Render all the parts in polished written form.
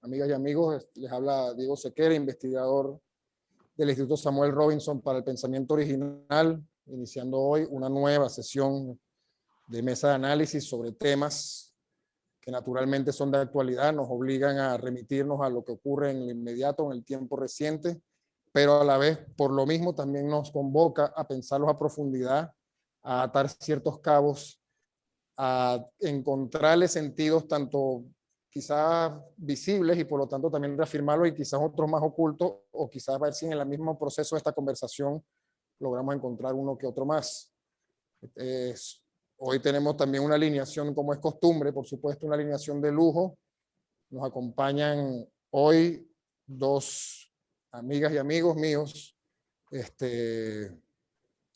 amigas y amigos. Les habla Diego Sequera, investigador del Instituto Samuel Robinson para el Pensamiento Original, iniciando hoy una nueva sesión de mesa de análisis sobre temas que naturalmente son de actualidad, nos obligan a remitirnos a lo que ocurre en lo inmediato, en el tiempo reciente, pero a la vez, por lo mismo, también nos convoca a pensarlos a profundidad, a atar ciertos cabos, a encontrarle sentidos tanto quizás visibles y por lo tanto también reafirmarlos y quizás otros más ocultos, o quizás ver si en el mismo proceso de esta conversación logramos encontrar uno que otro más. Hoy tenemos también una alineación, como es costumbre, por supuesto, una alineación de lujo. Nos acompañan hoy dos amigas y amigos míos,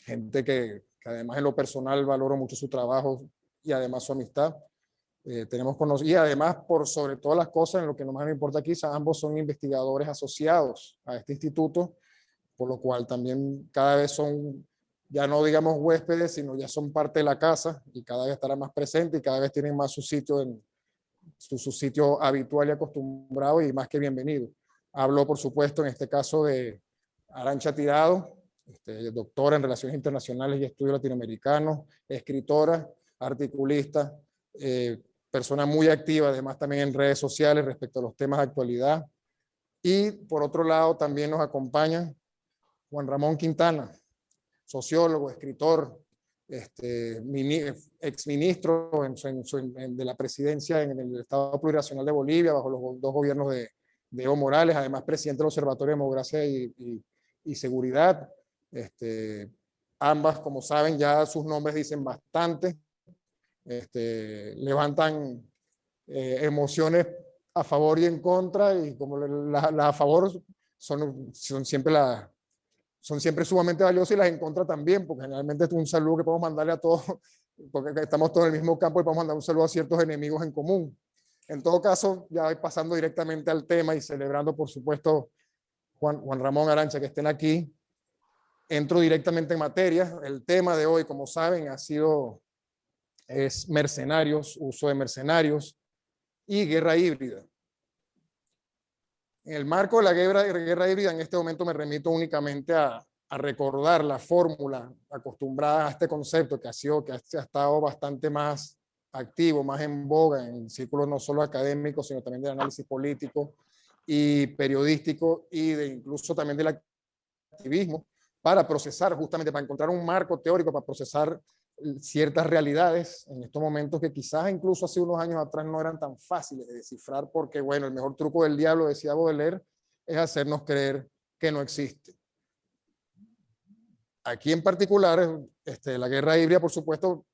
gente que además en lo personal valoro mucho su trabajo y además su amistad. Tenemos conocidos, y además, por sobre todas las cosas, en lo que más me importa aquí, ambos son investigadores asociados a este instituto, por lo cual también cada vez son, ya no digamos huéspedes, sino ya son parte de la casa y cada vez estarán más presentes y cada vez tienen más su sitio, su sitio habitual y acostumbrado y más que bienvenido. Hablo, por supuesto, en este caso de Arantxa Tirado, doctora en Relaciones Internacionales y Estudios Latinoamericanos, escritora, articulista, persona muy activa, además también en redes sociales respecto a los temas de actualidad. Y por otro lado también nos acompaña Juan Ramón Quintana, sociólogo, escritor, exministro de la presidencia en el Estado Plurinacional de Bolivia, bajo los dos gobiernos de Evo Morales, además presidente del Observatorio de Democracia y Seguridad. Ambas, como saben, ya sus nombres dicen bastante, levantan emociones a favor y en contra, y como las a favor son siempre sumamente valiosas y las en contra también, porque generalmente es un saludo que podemos mandarle a todos, porque estamos todos en el mismo campo y podemos mandar un saludo a ciertos enemigos en común. En todo caso, ya pasando directamente al tema y celebrando, por supuesto, Juan Ramón, Arantxa, que estén aquí, entro directamente en materia. El tema de hoy, como saben, es mercenarios, uso de mercenarios y guerra híbrida. En el marco de la guerra híbrida, en este momento me remito únicamente a recordar la fórmula acostumbrada a este concepto que ha estado bastante más activo, más en boga en círculos no solo académicos, sino también del análisis político y periodístico y incluso también del activismo, para procesar, justamente para encontrar un marco teórico, para procesar ciertas realidades en estos momentos que quizás incluso hace unos años atrás no eran tan fáciles de descifrar, porque bueno, el mejor truco del diablo, decía Baudelaire, es hacernos creer que no existe. Aquí en particular, la guerra híbrida, por supuesto,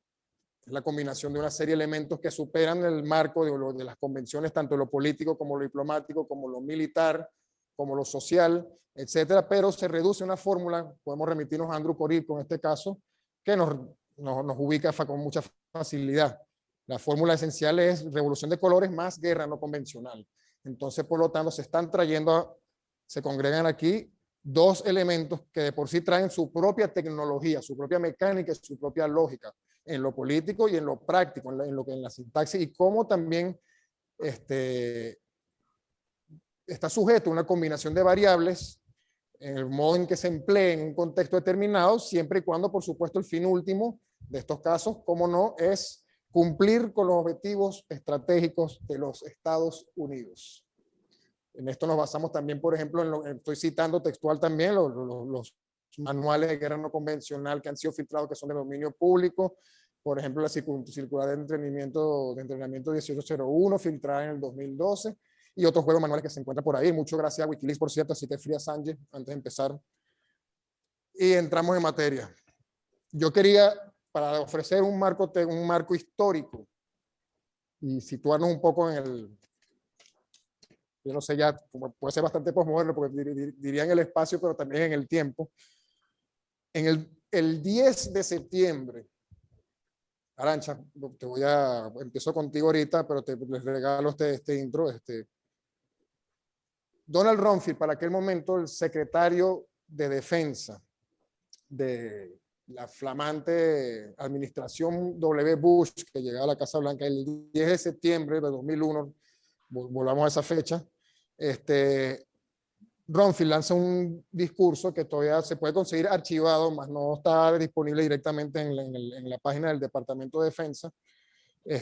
es la combinación de una serie de elementos que superan el marco de las convenciones, tanto lo político como lo diplomático, como lo militar, como lo social, etcétera, pero se reduce a una fórmula, podemos remitirnos a Andrew Coryell con este caso, que nos ubica con mucha facilidad. La fórmula esencial es revolución de colores más guerra no convencional. Entonces, por lo tanto, se congregan aquí dos elementos que de por sí traen su propia tecnología, su propia mecánica, su propia lógica, en lo político y en lo práctico, en la sintaxis, y cómo también está sujeto a una combinación de variables en el modo en que se emplee en un contexto determinado, siempre y cuando, por supuesto, el fin último de estos casos, como no, es cumplir con los objetivos estratégicos de los Estados Unidos. En esto nos basamos también, por ejemplo, estoy citando textual también los manuales de guerra no convencional que han sido filtrados, que son de dominio público. Por ejemplo, la circular de entrenamiento 1801, filtrada en el 2012, y otros juegos manuales que se encuentran por ahí. Muchas gracias a Wikileaks, por cierto, así que Frida Sánchez, antes de empezar. Y entramos en materia. Yo quería, para ofrecer un marco histórico y situarnos un poco yo no sé, ya puede ser bastante posmoderno, porque diría en el espacio, pero también en el tiempo. El 10 de septiembre, Arantxa, empiezo contigo ahorita, pero les regalo este intro. Donald Rumsfeld, para aquel momento el secretario de Defensa de la flamante administración W. Bush, que llegaba a la Casa Blanca el 10 de septiembre de 2001, volvamos a esa fecha, Rumfield lanza un discurso que todavía se puede conseguir archivado, más no está disponible directamente en la página del Departamento de Defensa,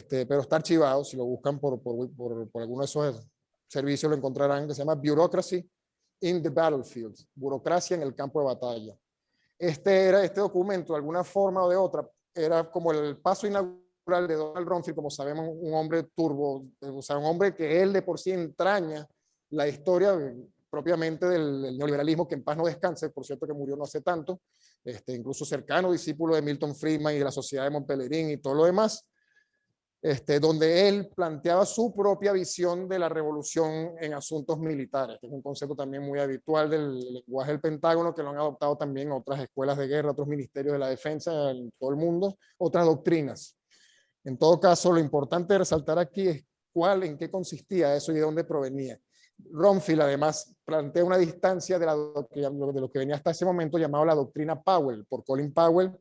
pero está archivado. Si lo buscan por alguno de esos servicios lo encontrarán, que se llama Bureaucracy in the Battlefield, burocracia en el campo de batalla. Este documento, de alguna forma o de otra, era como el paso inaugural de Donald Rumfield, como sabemos, un hombre turbo, o sea, un hombre que él de por sí entraña la historia propiamente del neoliberalismo, que en paz no descanse, por cierto que murió no hace tanto, incluso cercano discípulo de Milton Friedman y de la Sociedad de Montpellerin y todo lo demás, donde él planteaba su propia visión de la revolución en asuntos militares, que es un concepto también muy habitual del lenguaje del Pentágono, que lo han adoptado también otras escuelas de guerra, otros ministerios de la defensa en todo el mundo, otras doctrinas. En todo caso, lo importante de resaltar aquí es en qué consistía eso y de dónde provenía. Rumfield además plantea una distancia de lo que venía hasta ese momento llamado la doctrina Powell, por Colin Powell,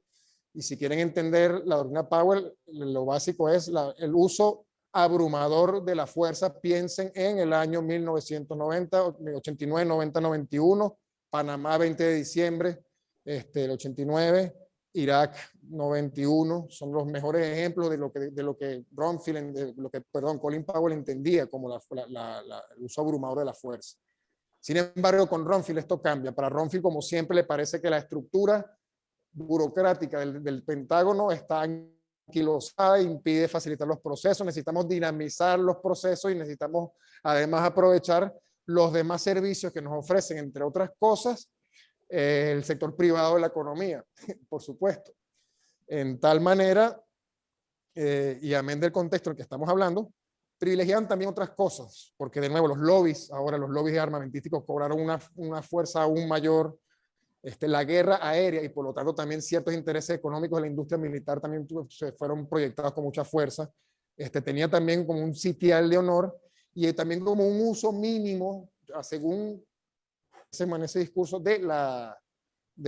y si quieren entender la doctrina Powell, lo básico es el uso abrumador de la fuerza. Piensen en el año 1990, 89, 90, 91, Panamá 20 de diciembre del 89, Irak 91, son los mejores ejemplos de lo que Rumfield, Colin Powell entendía como el uso abrumador de la fuerza. Sin embargo, con Rumfield esto cambia. Para Rumfield, como siempre, le parece que la estructura burocrática del Pentágono está anquilosada, impide facilitar los procesos, necesitamos dinamizar los procesos y necesitamos además aprovechar los demás servicios que nos ofrecen, entre otras cosas, el sector privado de la economía, por supuesto. En tal manera, y amén del contexto en el que estamos hablando, privilegian también otras cosas, porque de nuevo los lobbies armamentísticos cobraron una fuerza aún mayor. La guerra aérea y por lo tanto también ciertos intereses económicos de la industria militar también se fueron proyectados con mucha fuerza. Tenía también como un sitial de honor y también como un uso mínimo, según ese discurso, de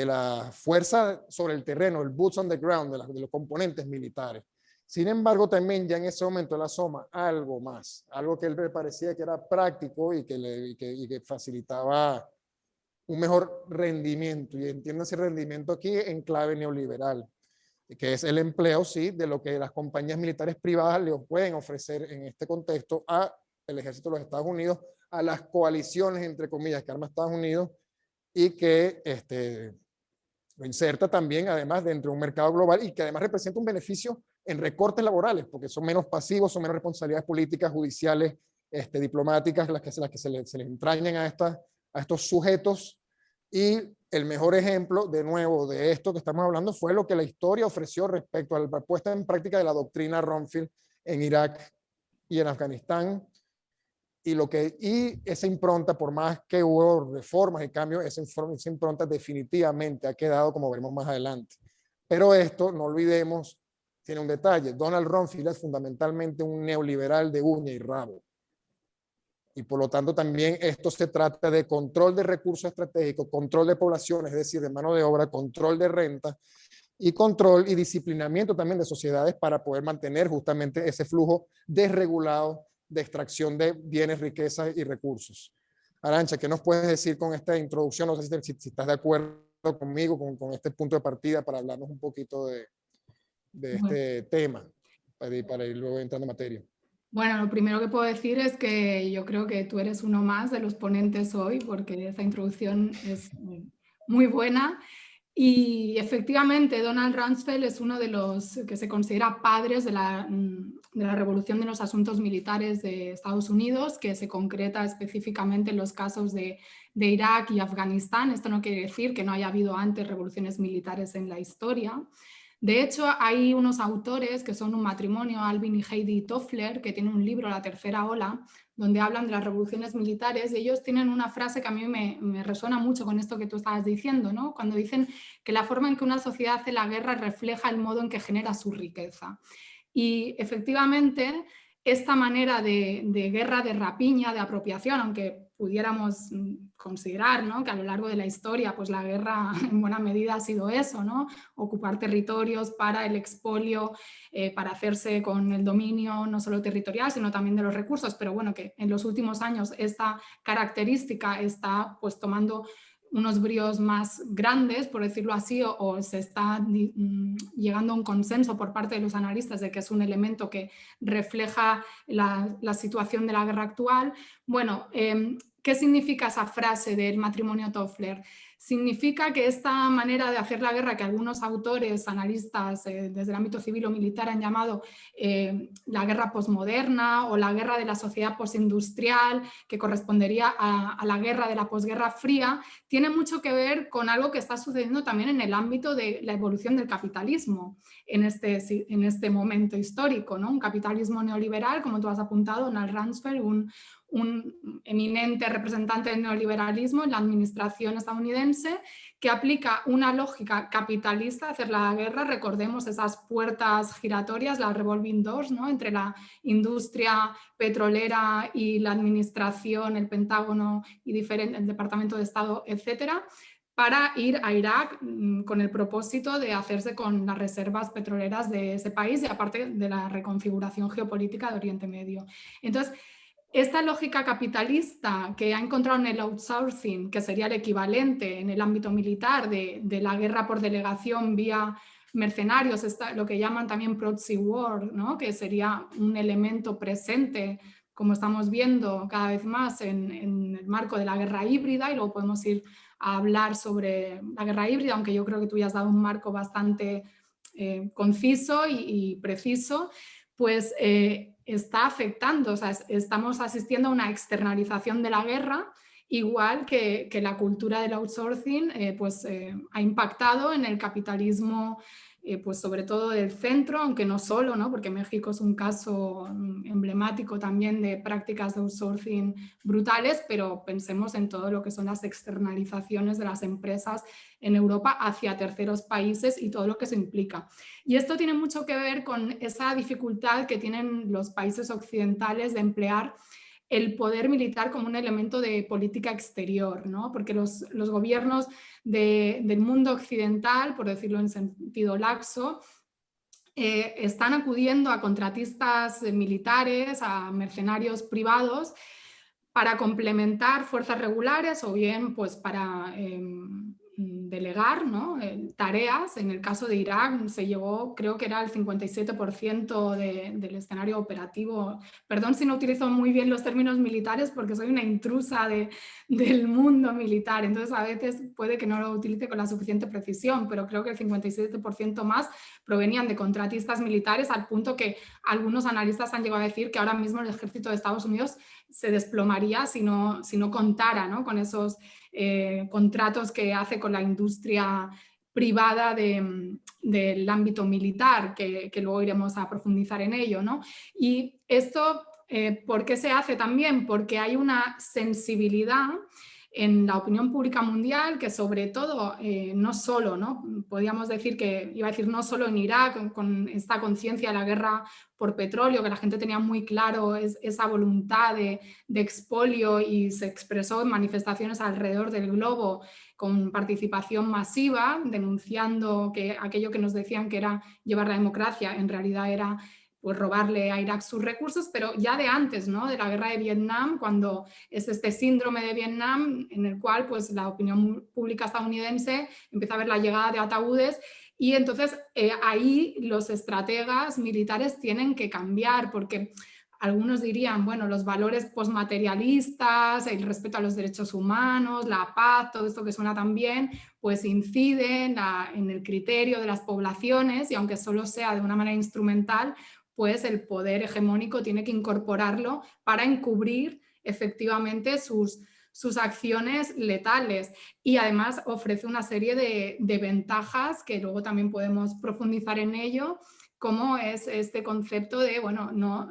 la fuerza sobre el terreno, el boots on the ground, de los componentes militares. Sin embargo, también ya en ese momento él asoma algo más, algo que él le parecía que era práctico y que facilitaba un mejor rendimiento, y entiéndase rendimiento aquí en clave neoliberal, que es el empleo, sí, de lo que las compañías militares privadas le pueden ofrecer en este contexto al ejército de los Estados Unidos, a las coaliciones, entre comillas, que arma Estados Unidos, y que lo inserta también, además, dentro de un mercado global, y que además representa un beneficio en recortes laborales, porque son menos pasivos, son menos responsabilidades políticas, judiciales, diplomáticas, las que se les entrañan a estos sujetos. Y el mejor ejemplo, de nuevo, de esto que estamos hablando fue lo que la historia ofreció respecto a la puesta en práctica de la doctrina Rumfield en Irak y en Afganistán. Y esa impronta, por más que hubo reformas y cambios, esa impronta definitivamente ha quedado, como veremos más adelante. Pero esto, no olvidemos, tiene un detalle. Donald Rumfield es fundamentalmente un neoliberal de uña y rabo. Y por lo tanto también esto se trata de control de recursos estratégicos, control de poblaciones, es decir, de mano de obra, control de renta y control y disciplinamiento también de sociedades para poder mantener justamente ese flujo desregulado de extracción de bienes, riquezas y recursos. Arantxa, ¿qué nos puedes decir con esta introducción? No sé si estás de acuerdo conmigo con este punto de partida para hablarnos un poquito de este tema, para ir luego entrando en materia. Bueno, lo primero que puedo decir es que yo creo que tú eres uno más de los ponentes hoy, porque esta introducción es muy buena. Y efectivamente, Donald Rumsfeld es uno de los que se considera padres de la revolución de los asuntos militares de Estados Unidos, que se concreta específicamente en los casos de Irak y Afganistán. Esto no quiere decir que no haya habido antes revoluciones militares en la historia. De hecho, hay unos autores que son un matrimonio, Alvin y Heidi Toffler, que tienen un libro, La Tercera Ola, donde hablan de las revoluciones militares, y ellos tienen una frase que a mí me resuena mucho con esto que tú estabas diciendo, ¿no? Cuando dicen que la forma en que una sociedad hace la guerra refleja el modo en que genera su riqueza. Y efectivamente, esta manera de guerra, de rapiña, de apropiación, aunque pudiéramos considerar, ¿no?, que a lo largo de la historia pues la guerra en buena medida ha sido eso, ¿no?, ocupar territorios para el expolio, para hacerse con el dominio no solo territorial, sino también de los recursos, pero bueno, que en los últimos años esta característica está pues tomando unos bríos más grandes, por decirlo así, o se está llegando a un consenso por parte de los analistas de que es un elemento que refleja la situación de la guerra actual. Bueno, ¿qué significa esa frase del matrimonio Toffler? Significa que esta manera de hacer la guerra, que algunos autores, analistas desde el ámbito civil o militar han llamado la guerra posmoderna o la guerra de la sociedad postindustrial, que correspondería a la guerra de la posguerra fría, tiene mucho que ver con algo que está sucediendo también en el ámbito de la evolución del capitalismo en este momento histórico, ¿no? Un capitalismo neoliberal, como tú has apuntado, Donald Rumsfeld, un eminente representante del neoliberalismo en la administración estadounidense, que aplica una lógica capitalista de hacer la guerra. Recordemos esas puertas giratorias, las revolving doors, ¿no?, entre la industria petrolera y la administración, el Pentágono y el Departamento de Estado, etcétera, para ir a Irak con el propósito de hacerse con las reservas petroleras de ese país y aparte de la reconfiguración geopolítica de Oriente Medio. Entonces, esta lógica capitalista que ha encontrado en el outsourcing, que sería el equivalente en el ámbito militar de la guerra por delegación vía mercenarios, lo que llaman también proxy war, ¿no?, que sería un elemento presente, como estamos viendo cada vez más en el marco de la guerra híbrida, y luego podemos ir a hablar sobre la guerra híbrida, aunque yo creo que tú ya has dado un marco bastante conciso y preciso, pues está afectando, o sea, estamos asistiendo a una externalización de la guerra, igual que la cultura del outsourcing ha impactado en el capitalismo, pues sobre todo del centro, aunque no solo, ¿no?, porque México es un caso emblemático también de prácticas de outsourcing brutales, pero pensemos en todo lo que son las externalizaciones de las empresas en Europa hacia terceros países y todo lo que eso implica. Y esto tiene mucho que ver con esa dificultad que tienen los países occidentales de emplear el poder militar como un elemento de política exterior, ¿no?, porque los gobiernos del mundo occidental, por decirlo en sentido laxo, están acudiendo a contratistas militares, a mercenarios privados, para complementar fuerzas regulares o bien pues para delegar, ¿no?, tareas. En el caso de Irak se llegó, creo que era el 57% del escenario operativo. Perdón si no utilizo muy bien los términos militares porque soy una intrusa del mundo militar, entonces a veces puede que no lo utilice con la suficiente precisión, pero creo que el 57% más provenían de contratistas militares, al punto que algunos analistas han llegado a decir que ahora mismo el ejército de Estados Unidos se desplomaría si no contara, ¿no?, con esos contratos que hace con la industria privada del ámbito militar, que luego iremos a profundizar en ello, ¿no? Y esto, ¿por qué se hace también? Porque hay una sensibilidad en la opinión pública mundial que sobre todo, no solo, ¿no?, podríamos decir que, iba a decir no solo en Irak, con esta conciencia de la guerra por petróleo, que la gente tenía muy claro esa voluntad de expolio y se expresó en manifestaciones alrededor del globo con participación masiva, denunciando que aquello que nos decían que era llevar la democracia, en realidad era pues robarle a Irak sus recursos, pero ya de antes, ¿no?, de la guerra de Vietnam, cuando es este síndrome de Vietnam en el cual pues la opinión pública estadounidense empieza a ver la llegada de ataúdes. Y entonces ahí los estrategas militares tienen que cambiar, porque algunos dirían, bueno, los valores postmaterialistas, el respeto a los derechos humanos, la paz, todo esto que suena tan bien, pues inciden en el criterio de las poblaciones, y aunque solo sea de una manera instrumental, pues el poder hegemónico tiene que incorporarlo para encubrir efectivamente sus acciones letales, y además ofrece una serie de ventajas que luego también podemos profundizar en ello, como es este concepto de, bueno, no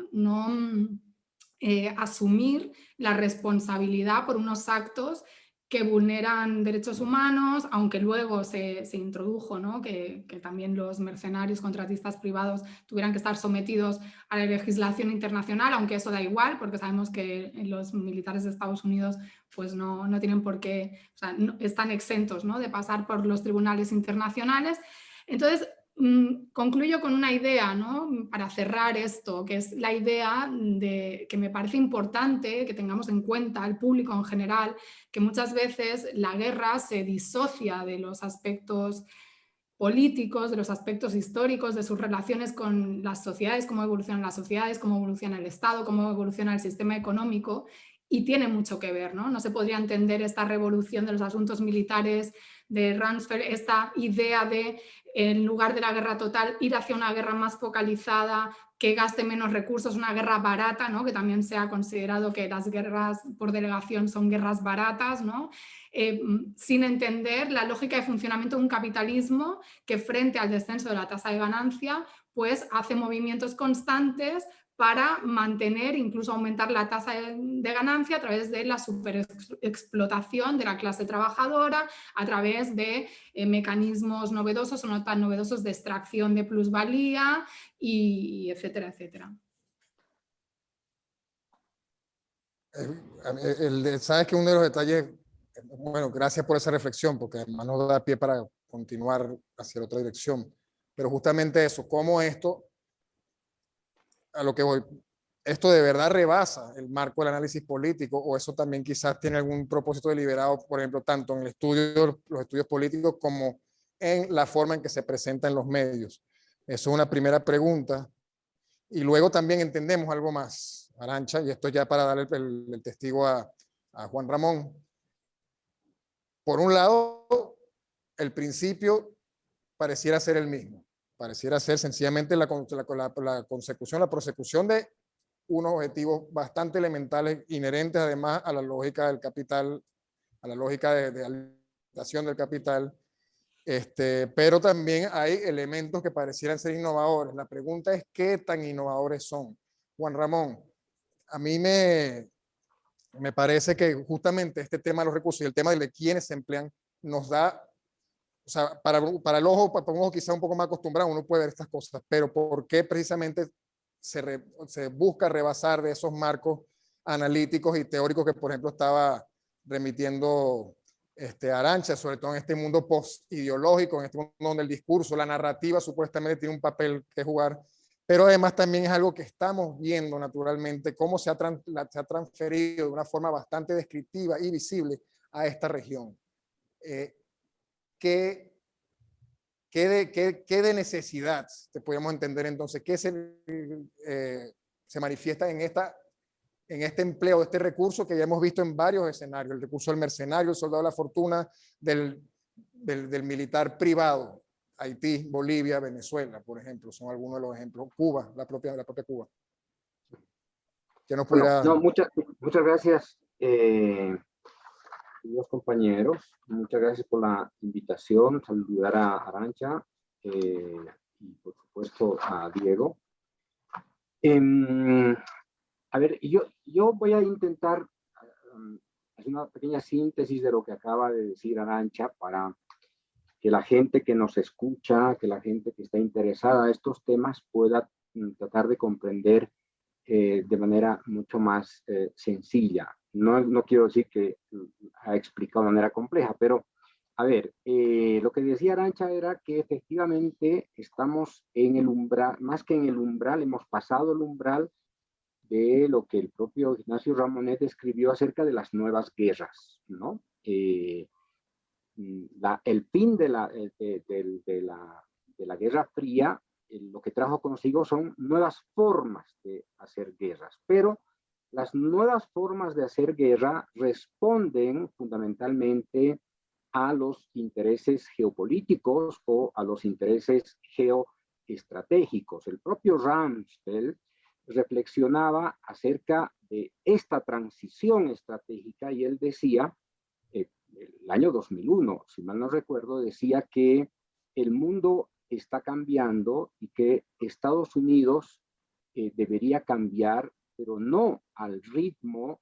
asumir la responsabilidad por unos actos que vulneran derechos humanos, aunque luego se introdujo, ¿no?, que también los mercenarios contratistas privados tuvieran que estar sometidos a la legislación internacional, aunque eso da igual, porque sabemos que los militares de Estados Unidos pues no tienen por qué, o sea, no, están exentos, ¿no?, de pasar por los tribunales internacionales. Entonces, concluyo con una idea, ¿no?, para cerrar esto, que es la idea de que me parece importante que tengamos en cuenta al público en general, que muchas veces la guerra se disocia de los aspectos políticos, de los aspectos históricos, de sus relaciones con las sociedades, cómo evolucionan las sociedades, cómo evoluciona el Estado, cómo evoluciona el sistema económico, y tiene mucho que ver, ¿no? No se podría entender esta revolución de los asuntos militares de Rumsfeld, esta idea de, en lugar de la guerra total, ir hacia una guerra más focalizada, que gaste menos recursos, una guerra barata, ¿no?, que también se ha considerado que las guerras por delegación son guerras baratas, ¿no?, sin entender la lógica de funcionamiento de un capitalismo que, frente al descenso de la tasa de ganancia, pues hace movimientos constantes para mantener, incluso aumentar la tasa de ganancia a través de la superexplotación de la clase trabajadora, a través de mecanismos novedosos o no tan novedosos de extracción de plusvalía, y etcétera, etcétera. Sabes que uno de los detalles, bueno, gracias por esa reflexión, porque además nos da pie para continuar hacia otra dirección, pero justamente eso, cómo esto, a lo que voy, esto de verdad rebasa el marco del análisis político, o eso también quizás tiene algún propósito deliberado, por ejemplo, tanto en el estudio, los estudios políticos, como en la forma en que se presenta en los medios. Eso es una primera pregunta. Y luego también entendemos algo más, Arantxa, y esto ya para dar el testigo a Juan Ramón. Por un lado, el principio pareciera ser el mismo, pareciera ser sencillamente la consecución, la prosecución de unos objetivos bastante elementales, inherentes además a la lógica del capital, a la lógica de alimentación del capital, pero también hay elementos que parecieran ser innovadores. La pregunta es qué tan innovadores son. Juan Ramón, a mí me parece que justamente este tema de los recursos y el tema de quiénes se emplean nos da, o sea, para el ojo, para un ojo quizá un poco más acostumbrado, uno puede ver estas cosas, pero ¿por qué precisamente se busca rebasar de esos marcos analíticos y teóricos que, por ejemplo, estaba remitiendo Arantxa, sobre todo en este mundo post-ideológico, en este mundo donde el discurso, la narrativa supuestamente tiene un papel que jugar, pero además también es algo que estamos viendo naturalmente, cómo se ha transferido de una forma bastante descriptiva y visible a esta región. ¿Qué de necesidad te podemos entender entonces? ¿Qué se manifiesta en este empleo de este recurso que ya hemos visto en varios escenarios? El recurso del mercenario, el soldado de la fortuna, del militar privado. Haití, Bolivia, Venezuela, por ejemplo, son algunos de los ejemplos. Cuba, la propia Cuba. ¿Qué nos pudiera... Bueno, no, muchas gracias, queridos compañeros. Muchas gracias por la invitación. Saludar a Arantxa y, por supuesto, a Diego. A ver, yo voy a intentar hacer una pequeña síntesis de lo que acaba de decir Arantxa para que la gente que nos escucha, que la gente que está interesada en estos temas pueda tratar de comprender de manera mucho más sencilla. No quiero decir que ha explicado de manera compleja, pero a ver, lo que decía Arantxa era que efectivamente estamos en el umbral, más que en el umbral, hemos pasado el umbral de lo que el propio Ignacio Ramonet escribió acerca de las nuevas guerras, ¿no? El fin de la Guerra Fría, lo que trajo consigo son nuevas formas de hacer guerras, pero las nuevas formas de hacer guerra responden fundamentalmente a los intereses geopolíticos o a los intereses geoestratégicos. El propio Rumsfeld reflexionaba acerca de esta transición estratégica y él decía, el año 2001, si mal no recuerdo, decía que el mundo está cambiando y que Estados Unidos debería cambiar, pero no al ritmo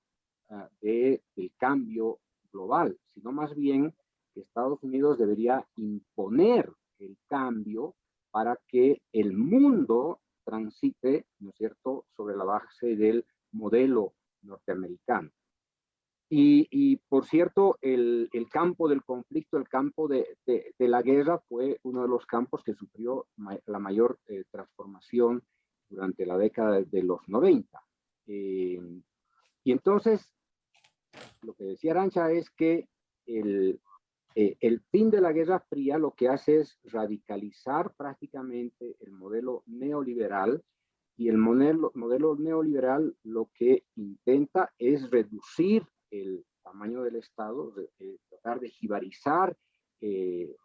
del cambio global, sino más bien que Estados Unidos debería imponer el cambio para que el mundo transite, ¿no es cierto?, sobre la base del modelo norteamericano. Y por cierto, el campo del conflicto, el campo de la guerra fue uno de los campos que sufrió la mayor transformación durante la década de los 90. Y entonces, lo que decía Arantxa es que el fin de la Guerra Fría lo que hace es radicalizar prácticamente el modelo neoliberal, y el modelo neoliberal lo que intenta es reducir el tamaño del Estado, tratar de jibarizar el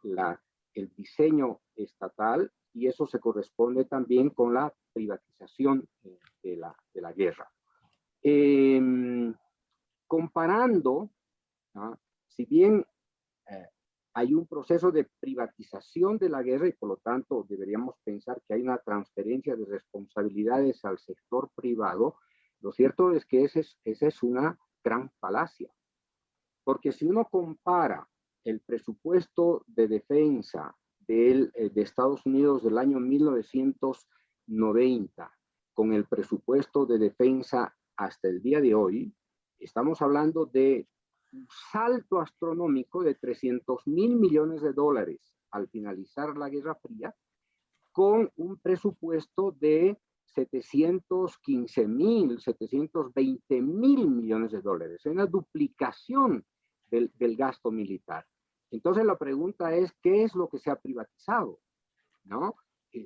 diseño estatal, y eso se corresponde también con la privatización de la guerra. Comparando, ¿no?, si bien hay un proceso de privatización de la guerra y por lo tanto deberíamos pensar que hay una transferencia de responsabilidades al sector privado, lo cierto es que esa es una gran falacia. Porque si uno compara el presupuesto de defensa de Estados Unidos del año 1990 con el presupuesto de defensa hasta el día de hoy, estamos hablando de un salto astronómico de $300.000 millones al finalizar la Guerra Fría, con un presupuesto de $715.000, $720.000 millones. Es una duplicación del gasto militar. Entonces la pregunta es, ¿qué es lo que se ha privatizado? ¿No?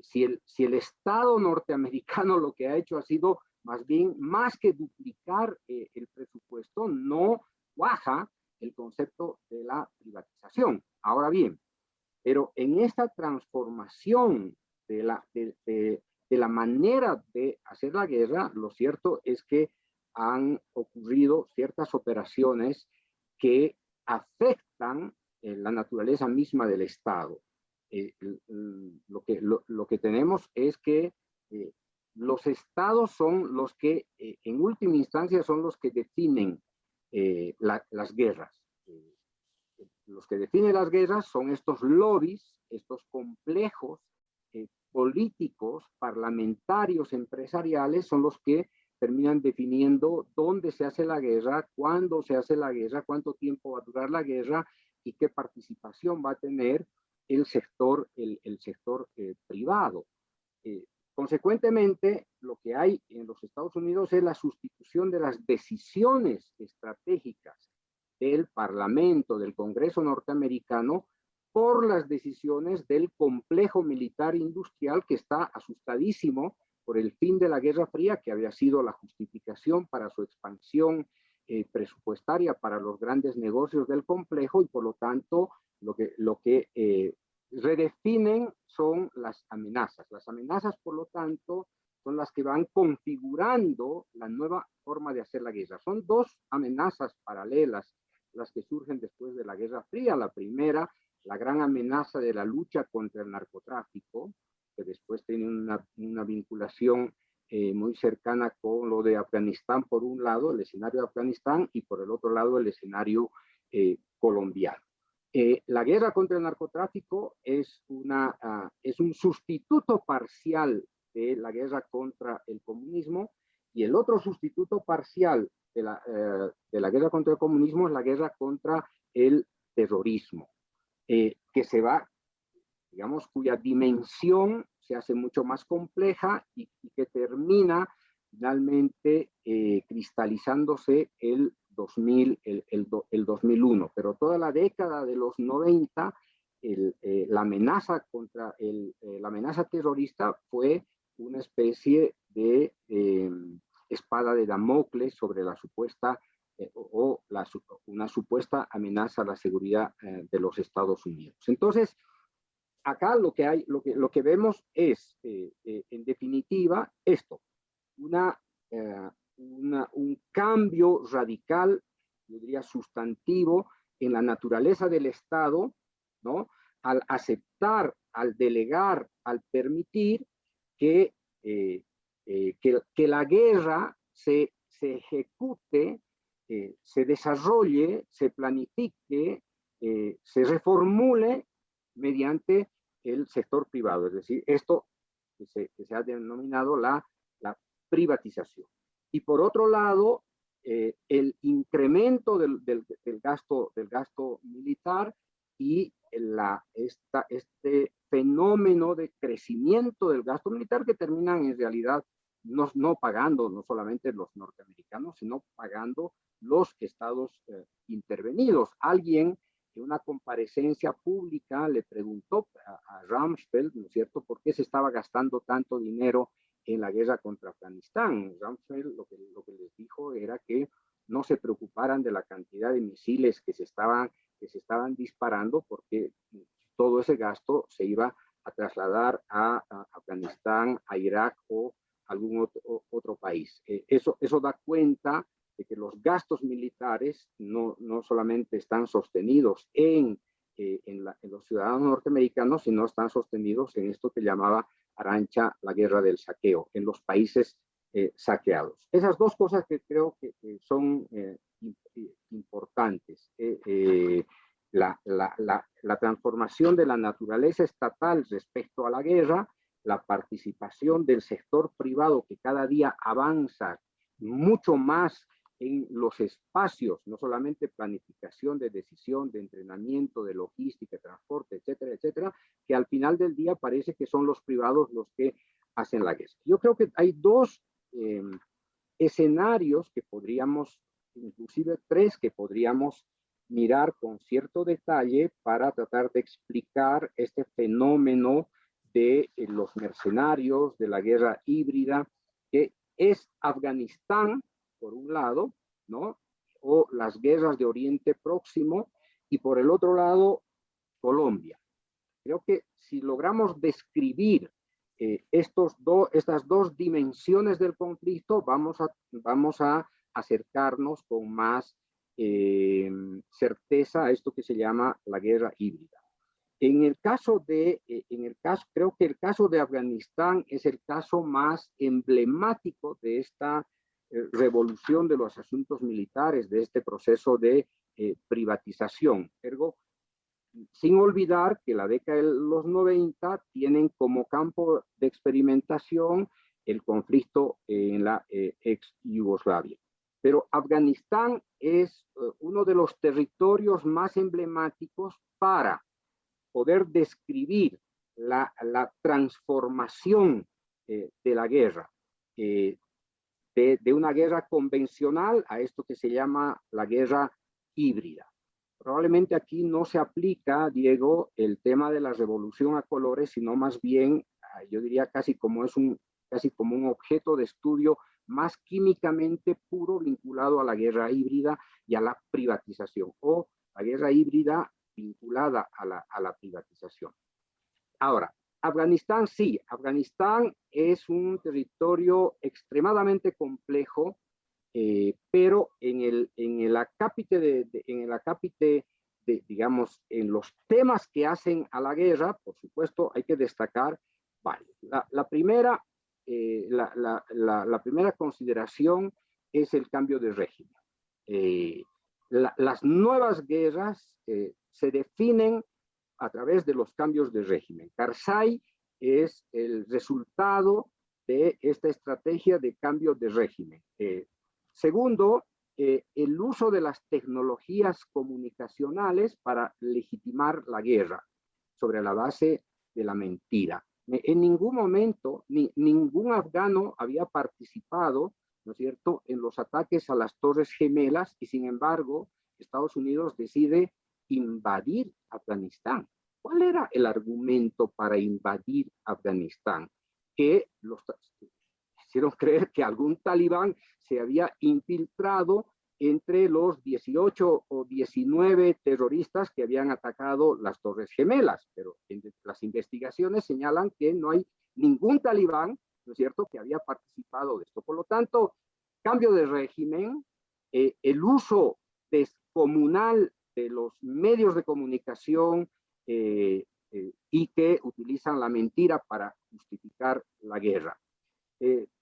Si el Estado norteamericano lo que ha hecho ha sido más bien, más que duplicar el presupuesto, no cuaja el concepto de la privatización. Ahora bien, pero en esta transformación de la manera de hacer la guerra, lo cierto es que han ocurrido ciertas operaciones que afectan la naturaleza misma del Estado. Lo que tenemos es que los estados son los que, en última instancia, son los que definen las guerras. Los que definen las guerras son estos lobbies, estos complejos políticos, parlamentarios, empresariales, son los que terminan definiendo dónde se hace la guerra, cuándo se hace la guerra, cuánto tiempo va a durar la guerra y qué participación va a tener el sector privado. Consecuentemente, lo que hay en los Estados Unidos es la sustitución de las decisiones estratégicas del Parlamento, del Congreso norteamericano, por las decisiones del complejo militar industrial que está asustadísimo por el fin de la Guerra Fría, que había sido la justificación para su expansión presupuestaria para los grandes negocios del complejo, y por lo tanto lo que redefinen son las amenazas. Las amenazas, por lo tanto, son las que van configurando la nueva forma de hacer la guerra. Son dos amenazas paralelas las que surgen después de la Guerra Fría. La primera, la gran amenaza de la lucha contra el narcotráfico, que después tiene una vinculación muy cercana con lo de Afganistán, por un lado, el escenario de Afganistán, y por el otro lado, el escenario colombiano. La guerra contra el narcotráfico es un sustituto parcial de la guerra contra el comunismo, y el otro sustituto parcial de la guerra contra el comunismo es la guerra contra el terrorismo, que se va, digamos, cuya dimensión se hace mucho más compleja y que termina finalmente cristalizándose el 2001. Pero toda la década de los 90, la amenaza la amenaza terrorista fue una especie de espada de Damocles sobre la supuesta una supuesta amenaza a la seguridad de los Estados Unidos. Entonces, acá lo que vemos es, en definitiva, esto, un cambio radical, yo diría sustantivo, en la naturaleza del Estado, ¿no? Al aceptar, al delegar, al permitir que la guerra se ejecute se desarrolle, se planifique, se reformule mediante el sector privado. Es decir, esto que se ha denominado la privatización. Y por otro lado, el incremento del gasto militar y este fenómeno de crecimiento del gasto militar que terminan en realidad no pagando no solamente los norteamericanos, sino pagando los estados intervenidos. Alguien en una comparecencia pública le preguntó a Rumsfeld, ¿no es cierto?, por qué se estaba gastando tanto dinero en la guerra contra Afganistán. Rumsfeld lo que les dijo era que no se preocuparan de la cantidad de misiles que se estaban disparando, porque todo ese gasto se iba a trasladar a Afganistán, a Irak o algún otro país. Eso da cuenta de que los gastos militares no solamente están sostenidos en los ciudadanos norteamericanos, sino están sostenidos en esto que llamaba Arantxa la guerra del saqueo, en los países saqueados. Esas dos cosas que creo que son importantes. La transformación de la naturaleza estatal respecto a la guerra, la participación del sector privado que cada día avanza mucho más en los espacios, no solamente planificación de decisión, de entrenamiento, de logística, transporte, etcétera, etcétera, que al final del día parece que son los privados los que hacen la guerra. Yo creo que hay dos escenarios que podríamos, inclusive tres, que podríamos mirar con cierto detalle para tratar de explicar este fenómeno de los mercenarios, de la guerra híbrida, que es Afganistán, por un lado, ¿no?, o las guerras de Oriente Próximo, y por el otro lado, Colombia. Creo que si logramos describir estas dos dimensiones del conflicto, vamos a acercarnos con más certeza a esto que se llama la guerra híbrida. Creo que el caso de Afganistán es el caso más emblemático de esta revolución de los asuntos militares, de este proceso de privatización. Ergo, sin olvidar que la década de los 90 tienen como campo de experimentación el conflicto en la ex Yugoslavia. Pero Afganistán es uno de los territorios más emblemáticos para poder describir la transformación de la guerra, de una guerra convencional a esto que se llama la guerra híbrida. Probablemente aquí no se aplica, Diego, el tema de la revolución a colores, sino más bien, yo diría casi como un objeto de estudio más químicamente puro vinculado a la guerra híbrida y a la privatización, o la guerra híbrida vinculada a la privatización. Ahora, Afganistán sí, Afganistán es un territorio extremadamente complejo, pero en el acápite digamos, en los temas que hacen a la guerra, por supuesto, hay que destacar varios. La primera consideración es el cambio de régimen. Las nuevas guerras se definen a través de los cambios de régimen. Karzai es el resultado de esta estrategia de cambio de régimen. Segundo, el uso de las tecnologías comunicacionales para legitimar la guerra sobre la base de la mentira. En ningún momento, ningún afgano había participado, ¿no es cierto?, en los ataques a las Torres Gemelas, y sin embargo, Estados Unidos decide invadir Afganistán. ¿Cuál era el argumento para invadir Afganistán? Que los hicieron creer que algún talibán se había infiltrado entre los 18 o 19 terroristas que habían atacado las Torres Gemelas, pero las investigaciones señalan que no hay ningún talibán, ¿no es cierto?, que había participado de esto. Por lo tanto, cambio de régimen, el uso descomunal de los medios de comunicación y que utilizan la mentira para justificar la guerra.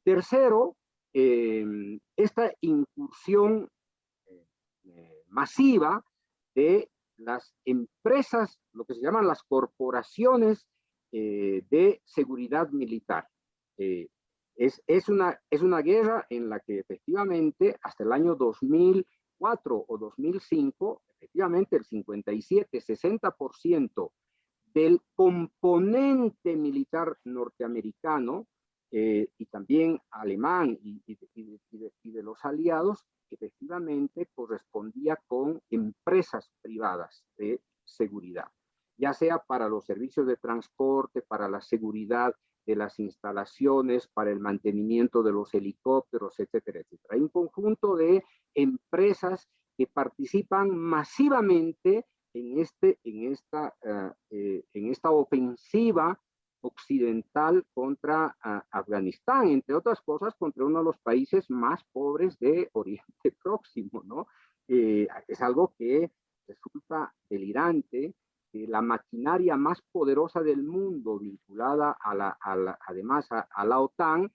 Tercero, esta incursión masiva de las empresas, lo que se llaman las corporaciones de seguridad militar. Es una guerra en la que efectivamente hasta el año 2004 o 2005, efectivamente el 57-60% del componente militar norteamericano y también alemán y de los aliados, efectivamente correspondía con empresas privadas de seguridad, ya sea para los servicios de transporte, para la seguridad de las instalaciones, para el mantenimiento de los helicópteros, etcétera, etcétera. Hay un conjunto de empresas que participan masivamente en esta ofensiva occidental contra Afganistán, entre otras cosas, contra uno de los países más pobres de Oriente Próximo, ¿no? Es algo que resulta delirante, que la maquinaria más poderosa del mundo, vinculada además a la OTAN,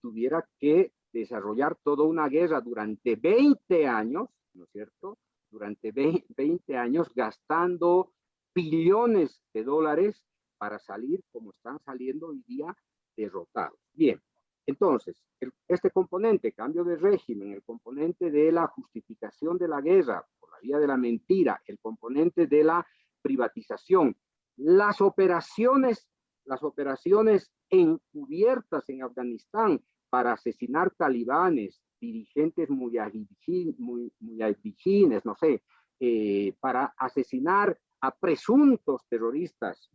tuviera que desarrollar toda una guerra durante 20 años, ¿no es cierto? Durante 20 años gastando billones de dólares para salir como están saliendo hoy día, derrotados. Bien, entonces, este componente, cambio de régimen, el componente de la justificación de la guerra por la vía de la mentira, el componente de la privatización, las operaciones encubiertas en Afganistán para asesinar talibanes, dirigentes muyahidines, no sé, para asesinar a presuntos terroristas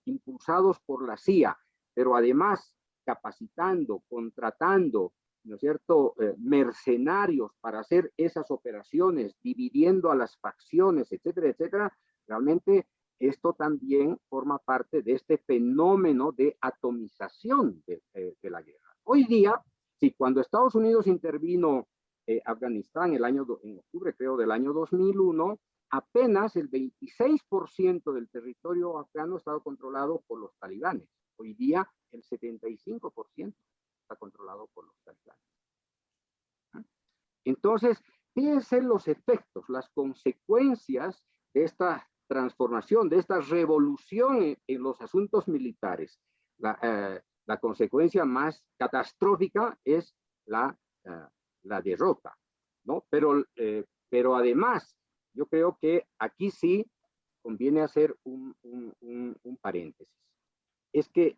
impulsados por la CIA, pero además capacitando, contratando, ¿no es cierto?, mercenarios para hacer esas operaciones, dividiendo a las facciones, etcétera, etcétera. Realmente esto también forma parte de este fenómeno de atomización de la guerra. Hoy día, sí, cuando Estados Unidos intervino Afganistán en octubre, creo, del año 2001, apenas el 26% del territorio afgano estaba controlado por los talibanes. Hoy día el 75% está controlado por los talibanes. Entonces, fíjense los efectos, las consecuencias de esta transformación, de esta revolución en los asuntos militares. La consecuencia más catastrófica es la derrota, ¿no? Pero además, yo creo que aquí sí conviene hacer un paréntesis. Es que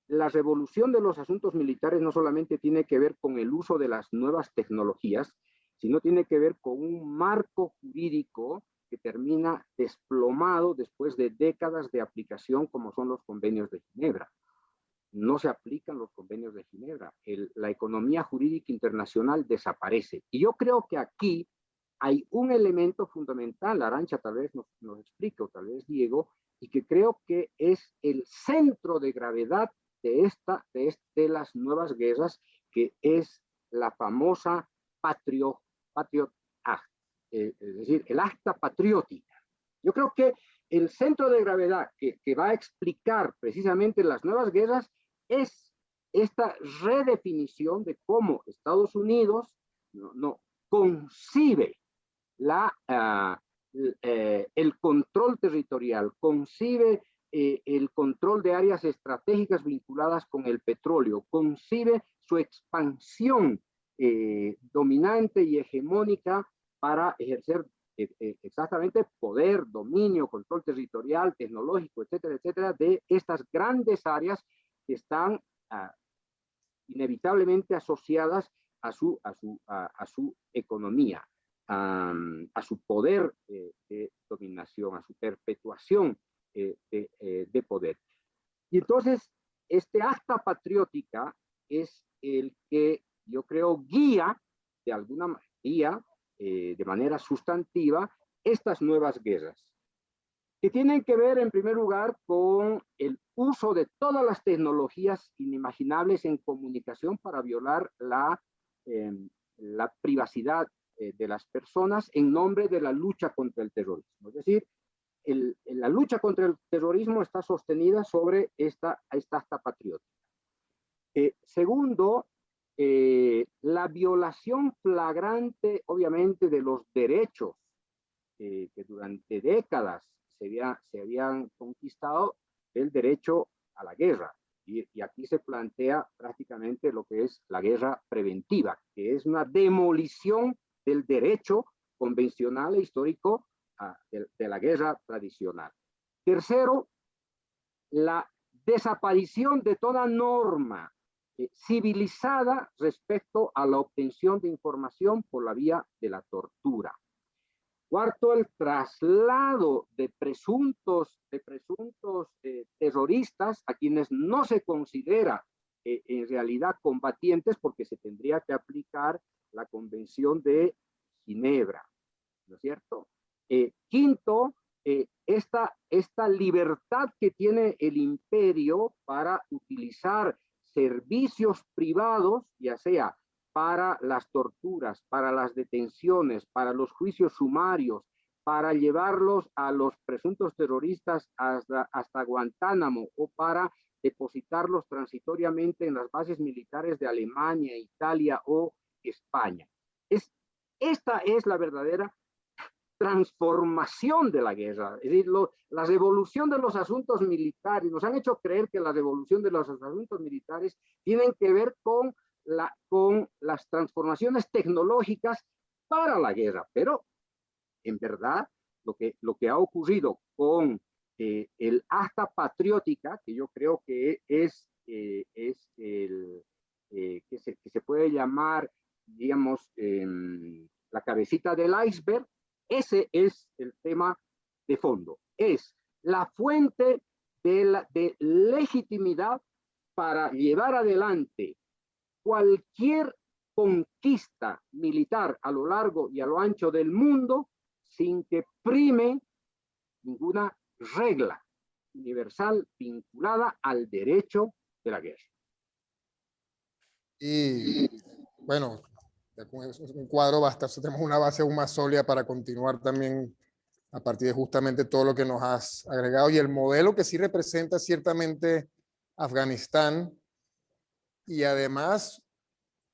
la revolución de los asuntos militares no solamente tiene que ver con el uso de las nuevas tecnologías, sino tiene que ver con un marco jurídico que termina desplomado después de décadas de aplicación, como son los convenios de Ginebra. No se aplican los convenios de Ginebra. La economía jurídica internacional desaparece. Y yo creo que aquí hay un elemento fundamental, Arantxa tal vez nos explique, o tal vez Diego, y que creo que es el centro de gravedad de las nuevas guerras, que es la famosa Patriot Act, es decir, el acta patriótica. Yo creo que el centro de gravedad que va a explicar precisamente las nuevas guerras es esta redefinición de cómo Estados Unidos concibe el control territorial, concibe el control de áreas estratégicas vinculadas con el petróleo, concibe su expansión dominante y hegemónica para ejercer exactamente poder, dominio, control territorial, tecnológico, etcétera, etcétera, de estas grandes áreas que están inevitablemente asociadas a su economía, a su poder de dominación, a su perpetuación de poder. Y entonces, este acta patriótica es el que yo creo guía, de alguna manera, de manera sustantiva, estas nuevas guerras, que tienen que ver en primer lugar con el uso de todas las tecnologías inimaginables en comunicación para violar la privacidad de las personas en nombre de la lucha contra el terrorismo. Es decir, la lucha contra el terrorismo está sostenida sobre esta acta patriótica. Segundo, la violación flagrante, obviamente, de los derechos que durante décadas se habían conquistado, el derecho a la guerra. Y aquí se plantea prácticamente lo que es la guerra preventiva, que es una demolición del derecho convencional e histórico de la guerra tradicional. Tercero, la desaparición de toda norma civilizada respecto a la obtención de información por la vía de la tortura. Cuarto, el traslado de presuntos terroristas a quienes no se considera en realidad combatientes, porque se tendría que aplicar la Convención de Ginebra, ¿no es cierto? Quinto, esta libertad que tiene el imperio para utilizar servicios privados, ya sea para las torturas, para las detenciones, para los juicios sumarios, para llevarlos a los presuntos terroristas hasta Guantánamo o para depositarlos transitoriamente en las bases militares de Alemania, Italia o España. Esta es la verdadera transformación de la guerra. Es decir, la revolución de los asuntos militares, nos han hecho creer que la revolución de los asuntos militares tienen que ver con las transformaciones tecnológicas para la guerra, pero en verdad lo que ha ocurrido con el acta patriótica, que yo creo que que se puede llamar, digamos, la cabecita del iceberg, ese es el tema de fondo, es la fuente de legitimidad para llevar adelante cualquier conquista militar a lo largo y a lo ancho del mundo sin que prime ninguna regla universal vinculada al derecho de la guerra. Y bueno, con un cuadro basta, tenemos una base aún más sólida para continuar también a partir de justamente todo lo que nos has agregado y el modelo que sí representa ciertamente Afganistán. Y además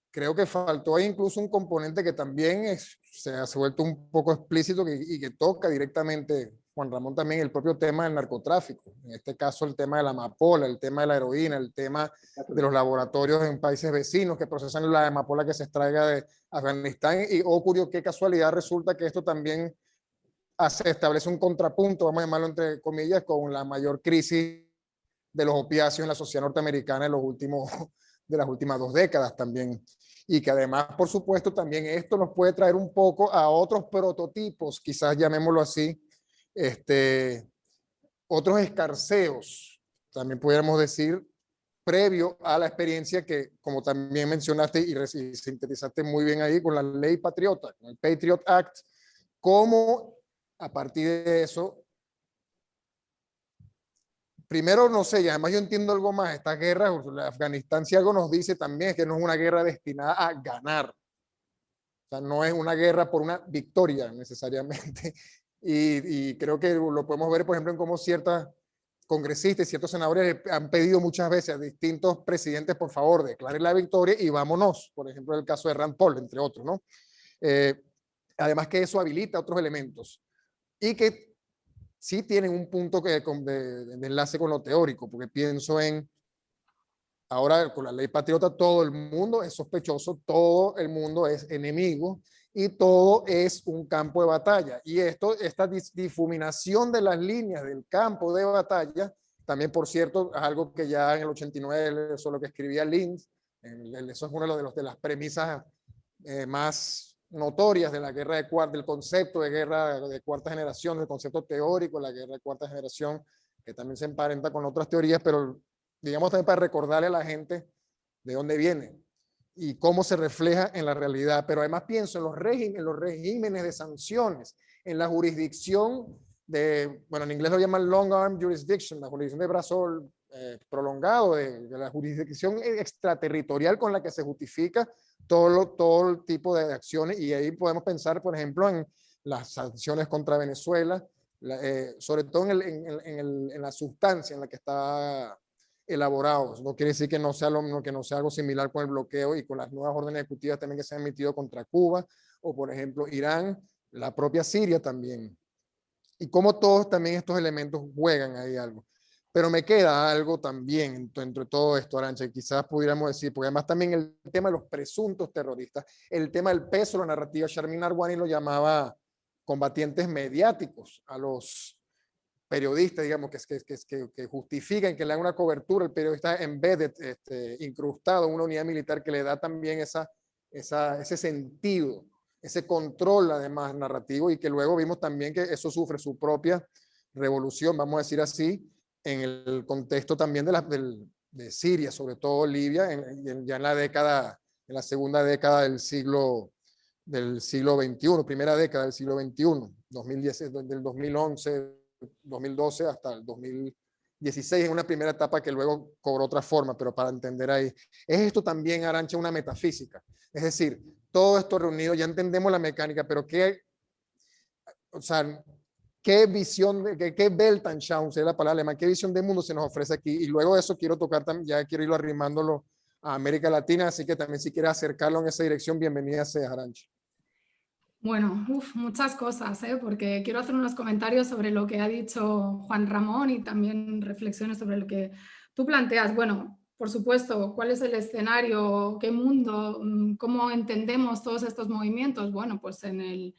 creo que faltó ahí incluso un componente que también se ha vuelto un poco explícito y que toca directamente, Juan Ramón, también el propio tema del narcotráfico. En este caso el tema de la amapola, el tema de la heroína, el tema de los laboratorios en países vecinos que procesan la amapola que se extraiga de Afganistán. Y ocurrió qué casualidad, resulta que esto también establece un contrapunto, vamos a llamarlo entre comillas, con la mayor crisis de los opiáceos en la sociedad norteamericana de las últimas 2 décadas también. Y que además, por supuesto, también esto nos puede traer un poco a otros prototipos, quizás llamémoslo así, otros escarceos, también pudiéramos decir, previo a la experiencia que, como también mencionaste y sintetizaste muy bien ahí con la ley patriota, con el Patriot Act, cómo a partir de eso, primero, no sé, y además yo entiendo algo más, esta guerra, Afganistán, si algo nos dice también es que no es una guerra destinada a ganar, o sea, no es una guerra por una victoria necesariamente, y creo que lo podemos ver, por ejemplo, en cómo ciertas congresistas y ciertos senadores han pedido muchas veces a distintos presidentes, por favor, declaren la victoria y vámonos, por ejemplo, el caso de Rand Paul, entre otros, ¿no? Además que eso habilita otros elementos y que sí tienen un punto de enlace con lo teórico, porque pienso en, ahora con la ley patriota todo el mundo es sospechoso, todo el mundo es enemigo y todo es un campo de batalla. Y esta difuminación de las líneas del campo de batalla, también por cierto, es algo que ya en el 89, eso es lo que escribía Linz, eso es una de las premisas más notorias de la guerra del concepto de guerra de cuarta generación, del concepto teórico de la guerra de cuarta generación, que también se emparenta con otras teorías, pero digamos también para recordarle a la gente de dónde viene y cómo se refleja en la realidad. Pero además pienso en los regímenes de sanciones, en la jurisdicción de, bueno, en inglés lo llaman long arm jurisdiction, la jurisdicción de brazo prolongado, de la jurisdicción extraterritorial con la que se justifica todo el tipo de acciones, y ahí podemos pensar, por ejemplo, en las sanciones contra Venezuela, sobre todo en la sustancia en la que está elaborados. No quiere decir que no sea, que no sea algo similar con el bloqueo y con las nuevas órdenes ejecutivas también que se han emitido contra Cuba, o por ejemplo Irán, la propia Siria también. Y cómo todos también estos elementos juegan ahí algo. Pero me queda algo también entre todo esto, Arantxa, quizás pudiéramos decir, porque además también el tema de los presuntos terroristas, el tema del peso, la narrativa, Sharmin Arwani lo llamaba combatientes mediáticos a los periodistas, digamos, que justifican, que le dan una cobertura, el periodista embedded, incrustado en una unidad militar que le da también ese sentido, ese control además narrativo, y que luego vimos también que eso sufre su propia revolución, vamos a decir así, en el contexto también de Siria, sobre todo Libia, ya en la segunda década del siglo XXI, primera década del siglo XXI, 2010, del 2011, 2012 hasta el 2016, en una primera etapa que luego cobró otra forma, pero para entender ahí. Es esto también, Arantxa, una metafísica. Es decir, todo esto reunido, ya entendemos la mecánica, pero qué visión, qué Weltanschauung, sería la palabra alemana, qué visión de mundo se nos ofrece aquí. Y luego de eso quiero tocar, ya quiero irlo arrimándolo a América Latina, así que también si quieres acercarlo en esa dirección, bienvenida sea, Arantxa. Bueno, muchas cosas, porque quiero hacer unos comentarios sobre lo que ha dicho Juan Ramón y también reflexiones sobre lo que tú planteas. Bueno, por supuesto, ¿cuál es el escenario? ¿Qué mundo? ¿Cómo entendemos todos estos movimientos? Bueno, pues en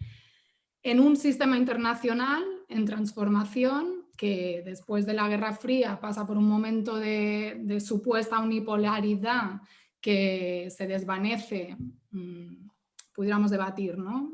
un sistema internacional en transformación que después de la Guerra Fría pasa por un momento de supuesta unipolaridad que se desvanece, pudiéramos debatir, ¿no?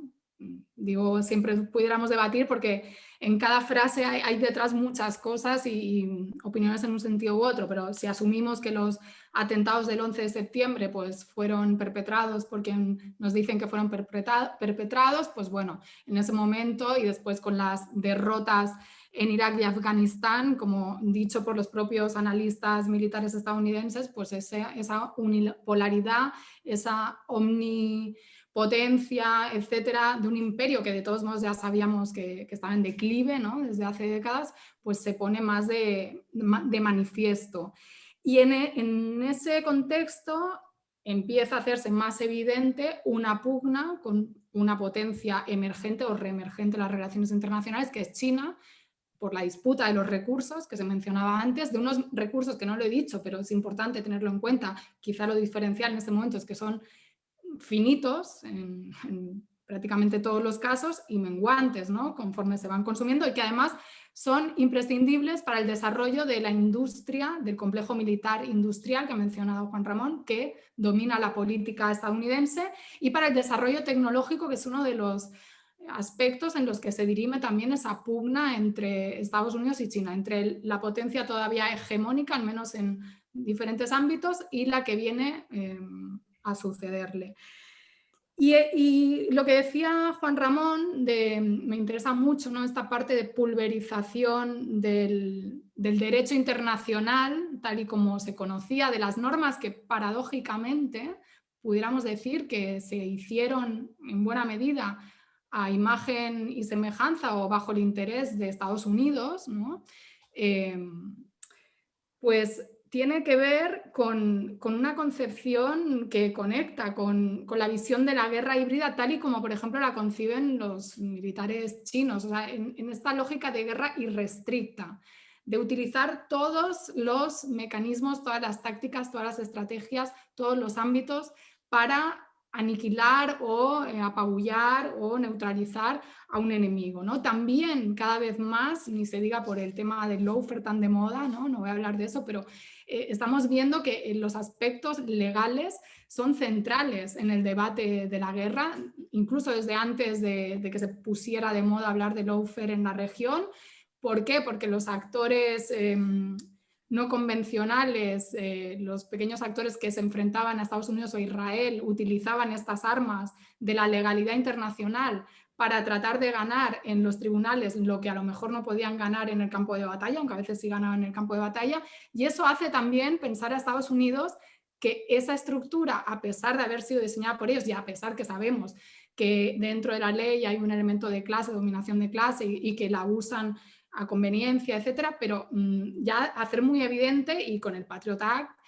Digo, siempre pudiéramos debatir porque en cada frase hay detrás muchas cosas y opiniones en un sentido u otro, pero si asumimos que los atentados del 11 de septiembre pues, fueron perpetrados por quien nos dicen que fueron perpetrados, pues bueno, en ese momento y después con las derrotas en Irak y Afganistán, como dicho por los propios analistas militares estadounidenses, pues esa unipolaridad, esa omnipotencia, etcétera, de un imperio que de todos modos ya sabíamos que estaba en declive, ¿no? Desde hace décadas, pues se pone más de manifiesto. Y en ese contexto empieza a hacerse más evidente una pugna con una potencia emergente o reemergente en las relaciones internacionales, que es China, por la disputa de los recursos que se mencionaba antes, de unos recursos que no lo he dicho, pero es importante tenerlo en cuenta. Quizá lo diferencial en este momento es que son finitos en prácticamente todos los casos y menguantes, ¿no? Conforme se van consumiendo, y que además son imprescindibles para el desarrollo de la industria, del complejo militar industrial que ha mencionado Juan Ramón, que domina la política estadounidense, y para el desarrollo tecnológico, que es uno de los aspectos en los que se dirime también esa pugna entre Estados Unidos y China, entre la potencia todavía hegemónica, al menos en diferentes ámbitos, y la que viene a sucederle. Y lo que decía Juan Ramón, me interesa mucho, ¿no? Esta parte de pulverización del derecho internacional, tal y como se conocía, de las normas que paradójicamente pudiéramos decir que se hicieron en buena medida a imagen y semejanza o bajo el interés de Estados Unidos, ¿no? Pues tiene que ver con una concepción que conecta con la visión de la guerra híbrida tal y como, por ejemplo, la conciben los militares chinos, o sea, en esta lógica de guerra irrestricta, de utilizar todos los mecanismos, todas las tácticas, todas las estrategias, todos los ámbitos para aniquilar o apabullar o neutralizar a un enemigo, ¿no? También cada vez más, ni se diga por el tema del lawfare tan de moda, no voy a hablar de eso, pero estamos viendo que los aspectos legales son centrales en el debate de la guerra, incluso desde antes de que se pusiera de moda hablar de lawfare en la región. ¿Por qué? Porque los actores no convencionales, los pequeños actores que se enfrentaban a Estados Unidos o Israel, utilizaban estas armas de la legalidad internacional para tratar de ganar en los tribunales lo que a lo mejor no podían ganar en el campo de batalla, aunque a veces sí ganaban en el campo de batalla, y eso hace también pensar a Estados Unidos que esa estructura, a pesar de haber sido diseñada por ellos y a pesar que sabemos que dentro de la ley hay un elemento de clase, dominación de clase, y que la usan a conveniencia, etcétera, pero ya hacer muy evidente y con el Patriot Act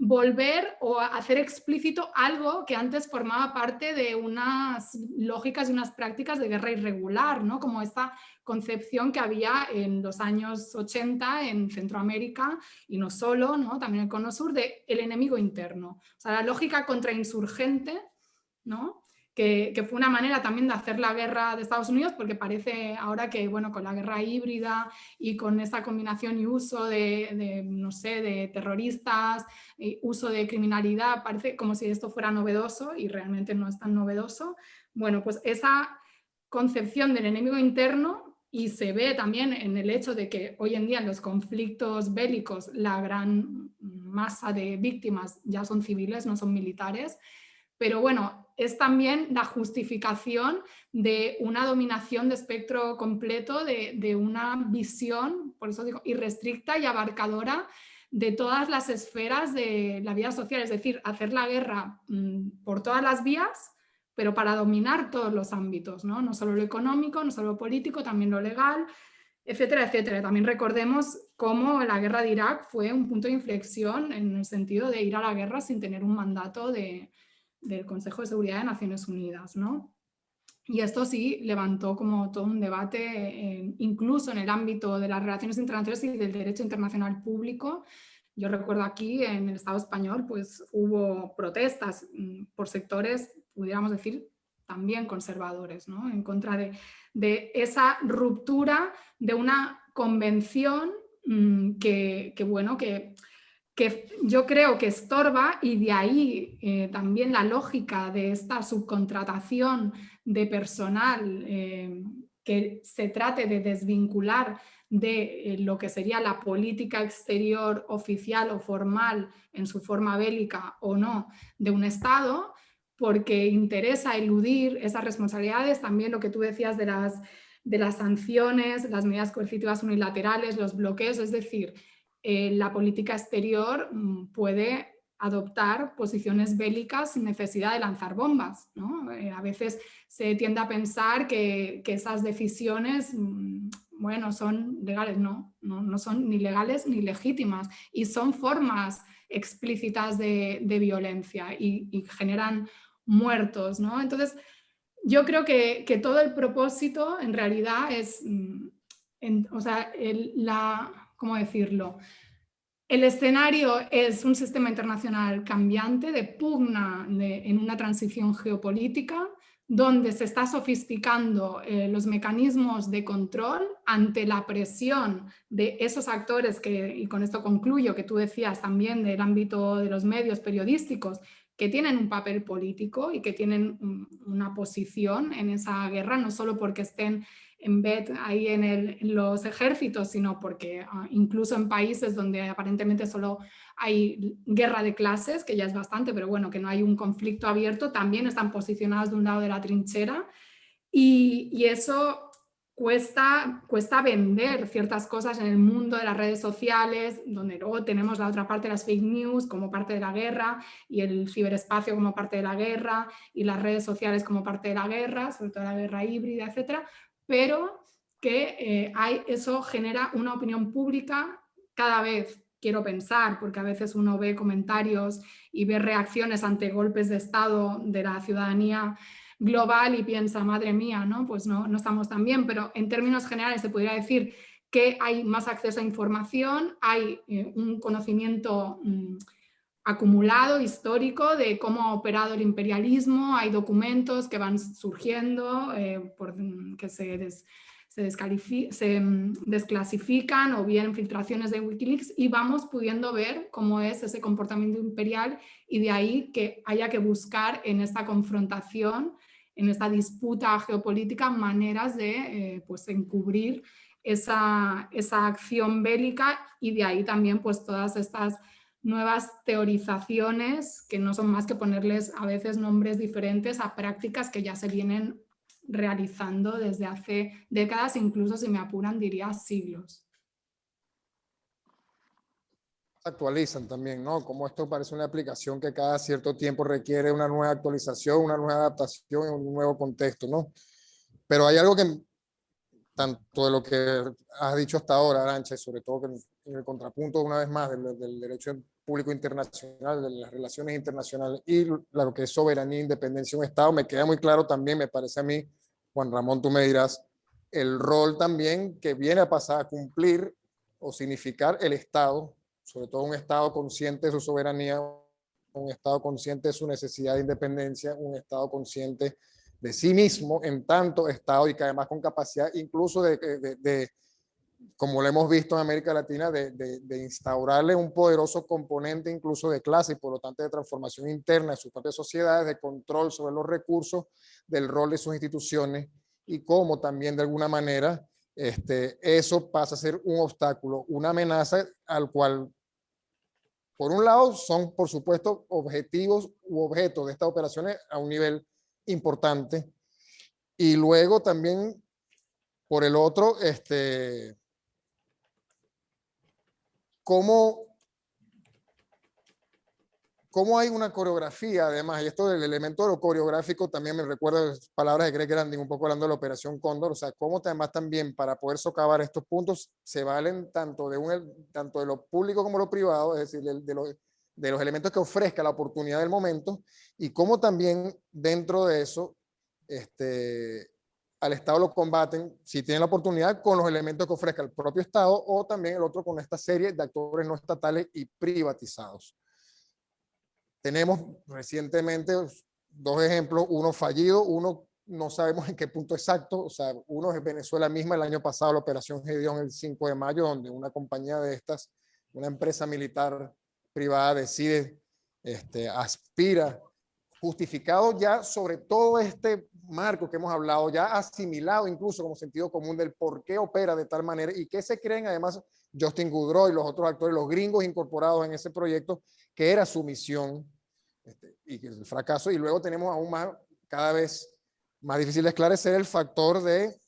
volver o hacer explícito algo que antes formaba parte de unas lógicas y unas prácticas de guerra irregular, ¿no? Como esta concepción que había en los años 80 en Centroamérica y no solo, ¿no? También en el Cono Sur, de el enemigo interno. O sea, la lógica contrainsurgente, ¿no? Que fue una manera también de hacer la guerra de Estados Unidos, porque parece ahora que, bueno, con la guerra híbrida y con esta combinación y uso no sé, de terroristas, uso de criminalidad, parece como si esto fuera novedoso y realmente no es tan novedoso. Bueno, pues esa concepción del enemigo interno, y se ve también en el hecho de que hoy en día en los conflictos bélicos la gran masa de víctimas ya son civiles, no son militares, pero bueno, es también la justificación de una dominación de espectro completo, de una visión, por eso digo, irrestricta y abarcadora de todas las esferas de la vida social, es decir, hacer la guerra por todas las vías, pero para dominar todos los ámbitos, ¿no? No solo lo económico, no solo lo político, también lo legal, etcétera, etcétera. También recordemos cómo la guerra de Irak fue un punto de inflexión en el sentido de ir a la guerra sin tener un mandato del Consejo de Seguridad de Naciones Unidas, ¿no? Y esto sí levantó como todo un debate, incluso en el ámbito de las relaciones internacionales y del derecho internacional público. Yo recuerdo aquí en el Estado español, pues hubo protestas por sectores, pudiéramos decir, también conservadores, ¿no? En contra de esa ruptura de una convención que yo creo que estorba, y de ahí también la lógica de esta subcontratación de personal que se trate de desvincular de lo que sería la política exterior oficial o formal en su forma bélica o no de un Estado, porque interesa eludir esas responsabilidades. También lo que tú decías de las sanciones, las medidas coercitivas unilaterales, los bloqueos, es decir, la política exterior puede adoptar posiciones bélicas sin necesidad de lanzar bombas, ¿no? A veces se tiende a pensar que esas decisiones, bueno, son legales. No son ni legales ni legítimas, y son formas explícitas de violencia y generan muertos, ¿no? Entonces, yo creo que todo el propósito en realidad es, o sea, ¿cómo decirlo? El escenario es un sistema internacional cambiante, de pugna en una transición geopolítica, donde se está sofisticando los mecanismos de control ante la presión de esos actores y con esto concluyo, que tú decías también del ámbito de los medios periodísticos, que tienen un papel político y que tienen una posición en esa guerra, no solo porque estén en vez ahí en los ejércitos, sino porque incluso en países donde aparentemente solo hay guerra de clases, que ya es bastante, pero bueno, que no hay un conflicto abierto, también están posicionados de un lado de la trinchera, y eso cuesta vender ciertas cosas en el mundo de las redes sociales, donde luego tenemos la otra parte de las fake news como parte de la guerra, y el ciberespacio como parte de la guerra, y las redes sociales como parte de la guerra, sobre todo la guerra híbrida, etcétera, pero que eso genera una opinión pública cada vez, quiero pensar, porque a veces uno ve comentarios y ve reacciones ante golpes de Estado de la ciudadanía global y piensa, madre mía, ¿no? Pues no estamos tan bien, pero en términos generales se podría decir que hay más acceso a información, hay un conocimiento acumulado, histórico, de cómo ha operado el imperialismo, hay documentos que van surgiendo que se desclasifican, o bien filtraciones de Wikileaks, y vamos pudiendo ver cómo es ese comportamiento imperial, y de ahí que haya que buscar en esta confrontación, en esta disputa geopolítica, maneras de pues encubrir esa acción bélica, y de ahí también pues todas estas nuevas teorizaciones que no son más que ponerles a veces nombres diferentes a prácticas que ya se vienen realizando desde hace décadas, incluso, si me apuran, diría siglos. Actualizan también, ¿no? Como esto parece una aplicación que cada cierto tiempo requiere una nueva actualización, una nueva adaptación en un nuevo contexto, ¿no? Pero hay algo tanto de lo que has dicho hasta ahora, Arantxa, y sobre todo en el contrapunto, una vez más, del derecho público internacional, de las relaciones internacionales y lo que es soberanía e independencia de un Estado, me queda muy claro también, me parece a mí, Juan Ramón, tú me dirás, el rol también que viene a pasar a cumplir o significar el Estado, sobre todo un Estado consciente de su soberanía, un Estado consciente de su necesidad de independencia, un Estado consciente de sí mismo en tanto Estado y que además con capacidad incluso como lo hemos visto en América Latina, de instaurarle un poderoso componente incluso de clase y por lo tanto de transformación interna de sus propias sociedades, de control sobre los recursos, del rol de sus instituciones y cómo también de alguna manera eso pasa a ser un obstáculo, una amenaza al cual, por un lado, son por supuesto objetivos u objetos de estas operaciones a un nivel importante y luego también por el otro, cómo hay una coreografía, además, y esto del elemento de lo coreográfico también me recuerda palabras de Greg Grandin, un poco hablando de la Operación Cóndor, o sea, cómo además también para poder socavar estos puntos se valen tanto de lo público como lo privado, es decir, de los elementos que ofrezca la oportunidad del momento, y cómo también dentro de eso, al Estado lo combaten, si tienen la oportunidad, con los elementos que ofrezca el propio Estado o también el otro con esta serie de actores no estatales y privatizados. Tenemos recientemente dos ejemplos, uno fallido, uno no sabemos en qué punto exacto, o sea, uno es Venezuela misma, el año pasado la operación Gedeón el 5 de mayo, donde una compañía de estas, una empresa militar privada decide, aspira, justificado ya sobre todo este marco que hemos hablado, ya asimilado incluso como sentido común del por qué opera de tal manera y qué se creen además Justin Goodrow y los otros actores, los gringos incorporados en ese proyecto, que era su misión y el fracaso. Y luego tenemos aún más, cada vez más difícil de esclarecer el factor de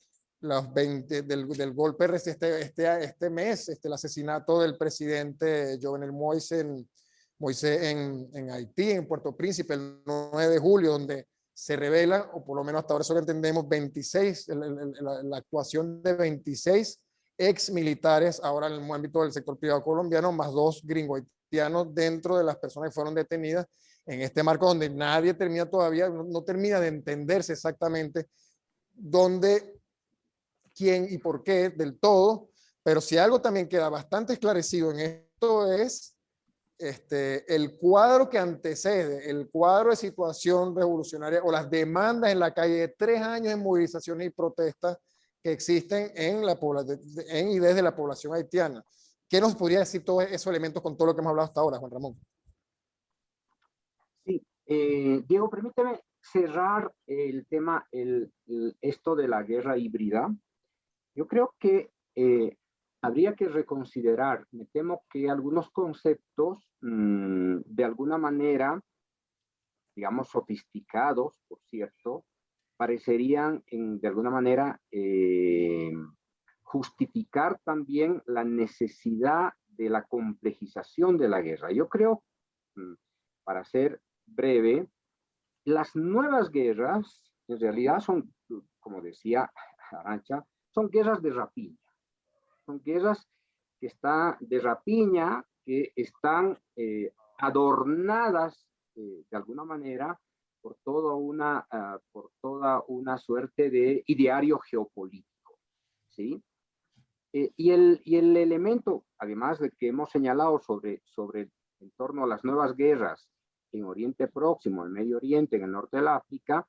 los 20, del golpe este mes, el asesinato del presidente Jovenel Moïse en Haití, en Puerto Príncipe, el 9 de julio, donde se revela, o por lo menos hasta ahora eso lo entendemos, 26, la actuación de 26 ex militares, ahora en el ámbito del sector privado colombiano, más 2 gringos haitianos dentro de las personas que fueron detenidas en este marco donde nadie termina todavía, no termina de entenderse exactamente dónde, quién y por qué del todo, pero si algo también queda bastante esclarecido en esto es el cuadro que antecede, el cuadro de situación revolucionaria o las demandas en la calle de 3 años de movilizaciones y protestas que existen en y desde la población haitiana. ¿Qué nos podría decir todos esos elementos con todo lo que hemos hablado hasta ahora, Juan Ramón? Sí, Diego, permíteme cerrar el tema, esto de la guerra híbrida. Yo creo que habría que reconsiderar, me temo que algunos conceptos de alguna manera, digamos, sofisticados, por cierto, parecerían de alguna manera justificar también la necesidad de la complejización de la guerra. Yo creo, para ser breve, las nuevas guerras en realidad son, como decía Arantxa, son guerras de rapiña. Son guerras que están de rapiña, que están adornadas de alguna manera por toda una suerte de ideario geopolítico, ¿sí? Y el elemento, además de que hemos señalado sobre en torno a las nuevas guerras en Oriente Próximo, en Medio Oriente, en el norte del África,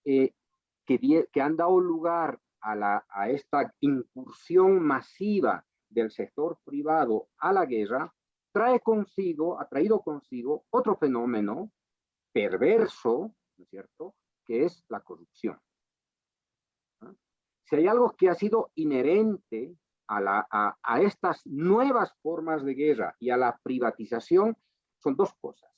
que han dado lugar a esta incursión masiva del sector privado a la guerra, ha traído consigo otro fenómeno perverso, ¿no es cierto?, que es la corrupción. ¿no? Si hay algo que ha sido inherente a estas nuevas formas de guerra y a la privatización, son dos cosas.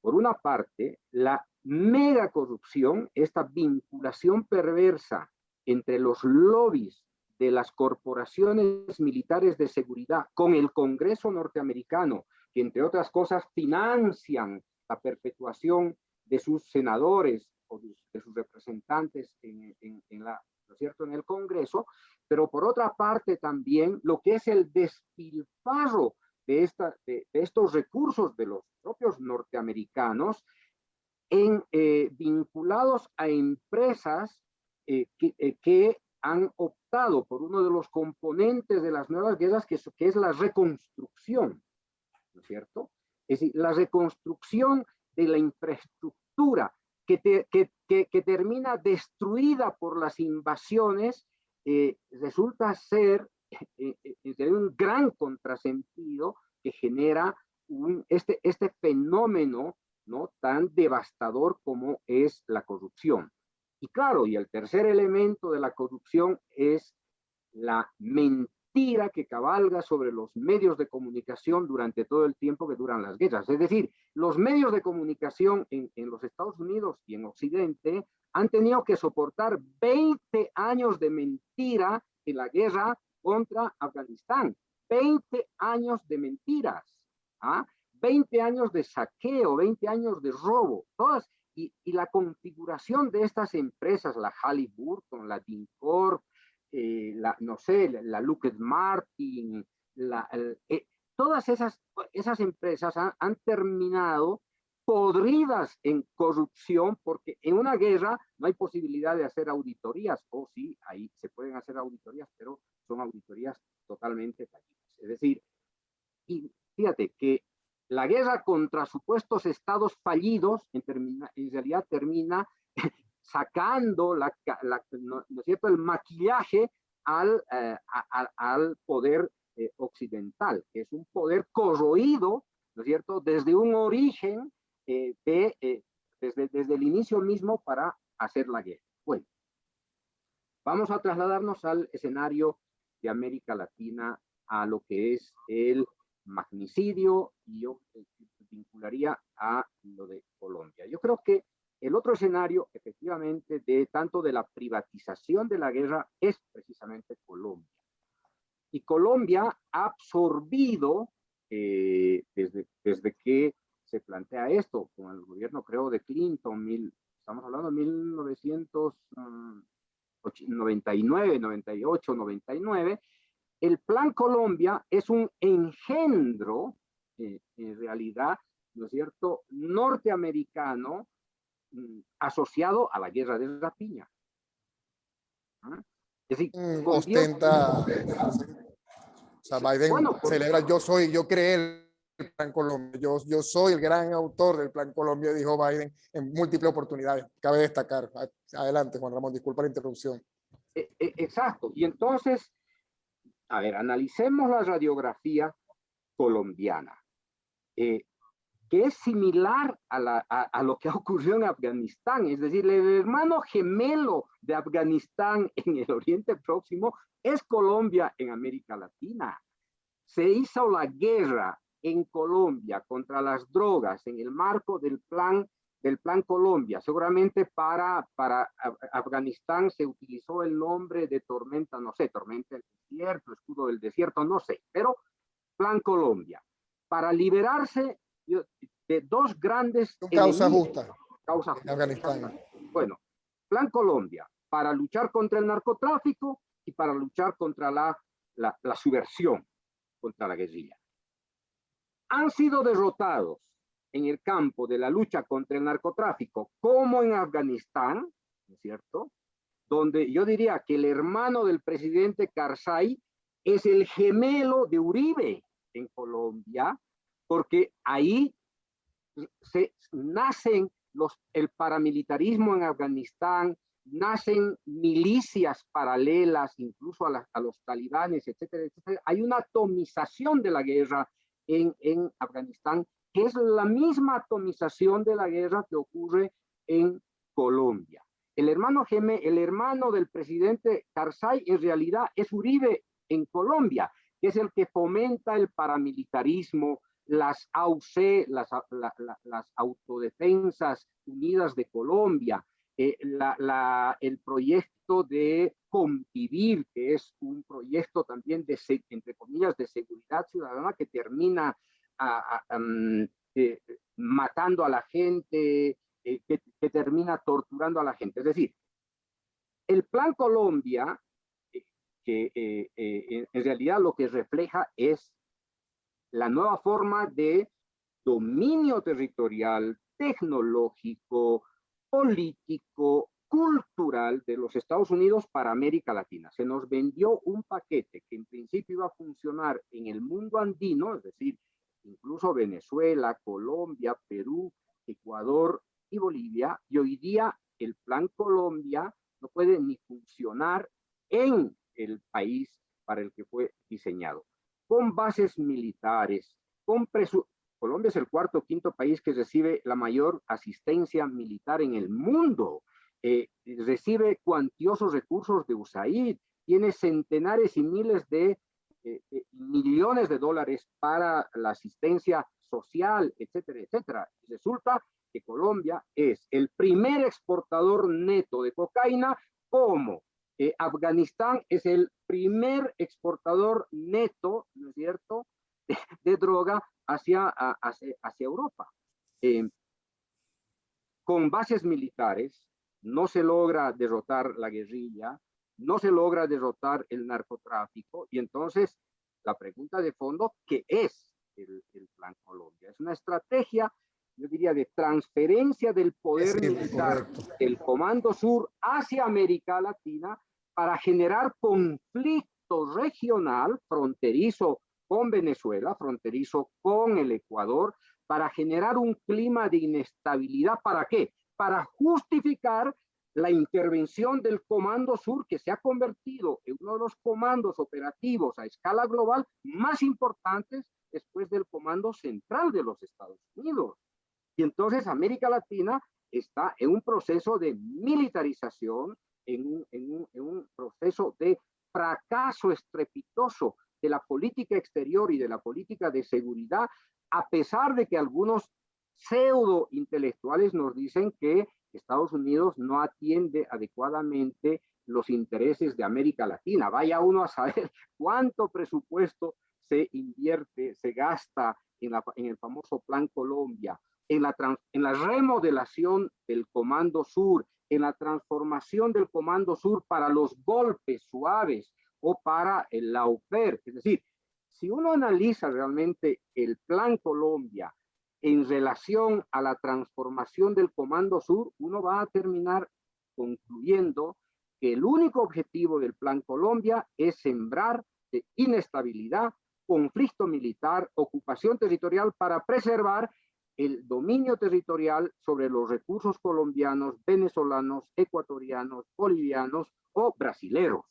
Por una parte, la mega corrupción, esta vinculación perversa entre los lobbies de las corporaciones militares de seguridad con el Congreso norteamericano, que entre otras cosas financian la perpetuación de sus senadores o de sus representantes en la ¿no es cierto?, en el Congreso, pero por otra parte también lo que es el despilfarro de estos recursos de los propios norteamericanos vinculados a empresas que han optado por uno de los componentes de las nuevas guerras, que es la reconstrucción, ¿no es cierto? Es decir, la reconstrucción de la infraestructura que termina destruida por las invasiones, resulta ser un gran contrasentido que genera este fenómeno, ¿no?, tan devastador como es la corrupción. Y claro, y el tercer elemento de la corrupción es la mentira que cabalga sobre los medios de comunicación durante todo el tiempo que duran las guerras. Es decir, los medios de comunicación en los Estados Unidos y en Occidente han tenido que soportar 20 años de mentira en la guerra contra Afganistán. 20 años de mentiras, ¿ah? 20 años de saqueo, 20 años de robo, todas. Y la configuración de estas empresas, la Halliburton, la DynCorp, no sé, la Lockheed Martin, todas esas empresas han terminado podridas en corrupción, porque en una guerra no hay posibilidad de hacer auditorías, o sí, ahí se pueden hacer auditorías, pero son auditorías totalmente fallidas. Es decir, y fíjate que la guerra contra supuestos estados fallidos en realidad termina sacando ¿no es cierto?, el maquillaje al poder occidental, que es un poder corroído, ¿no es cierto?, desde un origen, desde el inicio mismo para hacer la guerra. Bueno, vamos a trasladarnos al escenario de América Latina, a lo que es el magnicidio, y yo vincularía a lo de Colombia. Yo creo que el otro escenario, efectivamente, tanto de la privatización de la guerra, es precisamente Colombia. Y Colombia ha absorbido, desde que se plantea esto, con el gobierno, creo, de Clinton, estamos hablando de 1999, 98, 99, el Plan Colombia es un engendro, en realidad, ¿no es cierto?, norteamericano, asociado a la guerra de la piña. ¿Ah? Es decir, ostenta, o sea, Biden bueno, celebra, yo creé el Plan Colombia, yo soy el gran autor del Plan Colombia, dijo Biden en múltiples oportunidades, cabe destacar. Adelante, Juan Ramón, disculpa la interrupción. Exacto, y entonces, a ver, analicemos la radiografía colombiana, que es similar a lo que ha ocurrido en Afganistán. Es decir, el hermano gemelo de Afganistán en el Oriente Próximo es Colombia en América Latina. Se hizo la guerra en Colombia contra las drogas en el marco del plan Colombia. Seguramente para Afganistán se utilizó el nombre de tormenta, no sé, tormenta del desierto, escudo del desierto, no sé, pero Plan Colombia. Para liberarse de dos grandes causa enemigos. Justa Causa en Afganistán. Bueno, Plan Colombia, para luchar contra el narcotráfico y para luchar contra la subversión, contra la guerrilla. Han sido derrotados en el campo de la lucha contra el narcotráfico, como en Afganistán, ¿no es cierto?, donde yo diría que el hermano del presidente Karzai es el gemelo de Uribe en Colombia, porque ahí nacen el paramilitarismo en Afganistán, nacen milicias paralelas, incluso a los talibanes, etcétera, etcétera. Hay una atomización de la guerra en Afganistán, que es la misma atomización de la guerra que ocurre en Colombia. El hermano del presidente Karzai en realidad es Uribe en Colombia, que es el que fomenta el paramilitarismo, las AUC, las Autodefensas Unidas de Colombia, el proyecto de Convivir, que es un proyecto también entre comillas, de seguridad ciudadana, que termina matando a la gente, que termina torturando a la gente. Es decir, El Plan Colombia, en realidad lo que refleja es la nueva forma de dominio territorial, tecnológico, político, cultural de los Estados Unidos para América Latina. Se nos vendió un paquete que en principio iba a funcionar en el mundo andino, es decir, incluso Venezuela, Colombia, Perú, Ecuador y Bolivia, y hoy día el Plan Colombia no puede ni funcionar en el país para el que fue diseñado. Con bases militares, con Colombia es el cuarto o quinto país que recibe la mayor asistencia militar en el mundo. Recibe cuantiosos recursos de USAID, tiene centenares y miles de millones de dólares para la asistencia social, etcétera, etcétera. Resulta que Colombia es el primer exportador neto de cocaína, como Afganistán es el primer exportador neto, ¿no es cierto?, de droga hacia Europa. Con bases militares no se logra derrotar la guerrilla, no se logra derrotar el narcotráfico, y entonces la pregunta de fondo, ¿qué es el Plan Colombia? Es una estrategia, yo diría, de transferencia del poder militar del Comando Sur hacia América Latina para generar conflicto regional, fronterizo con Venezuela, fronterizo con el Ecuador, para generar un clima de inestabilidad. ¿Para qué? Para justificar la intervención del Comando Sur, que se ha convertido en uno de los comandos operativos a escala global más importantes después del Comando Central de los Estados Unidos. Y entonces América Latina está en un proceso de militarización, en un proceso de fracaso estrepitoso de la política exterior y de la política de seguridad, a pesar de que algunos pseudo intelectuales nos dicen que Estados Unidos no atiende adecuadamente los intereses de América Latina. Vaya uno a saber cuánto presupuesto se invierte, se gasta en el famoso Plan Colombia, en la remodelación del Comando Sur, en la transformación del Comando Sur para los golpes suaves o para el lawfare. Es decir, si uno analiza realmente el Plan Colombia en relación a la transformación del Comando Sur, uno va a terminar concluyendo que el único objetivo del Plan Colombia es sembrar inestabilidad, conflicto militar, ocupación territorial para preservar el dominio territorial sobre los recursos colombianos, venezolanos, ecuatorianos, bolivianos o brasileros.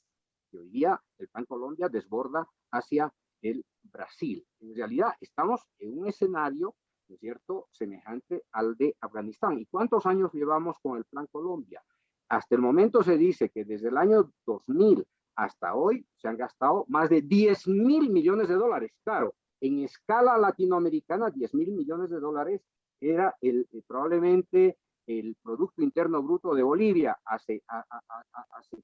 Y hoy día el Plan Colombia desborda hacia el Brasil. En realidad estamos en un escenario, ¿no es cierto?, semejante al de Afganistán. ¿Y cuántos años llevamos con el Plan Colombia? Hasta el momento se dice que desde el año 2000 hasta hoy se han gastado más de 10.000 millones de dólares. Claro, en escala latinoamericana, 10.000 millones de dólares era probablemente el Producto Interno Bruto de Bolivia hace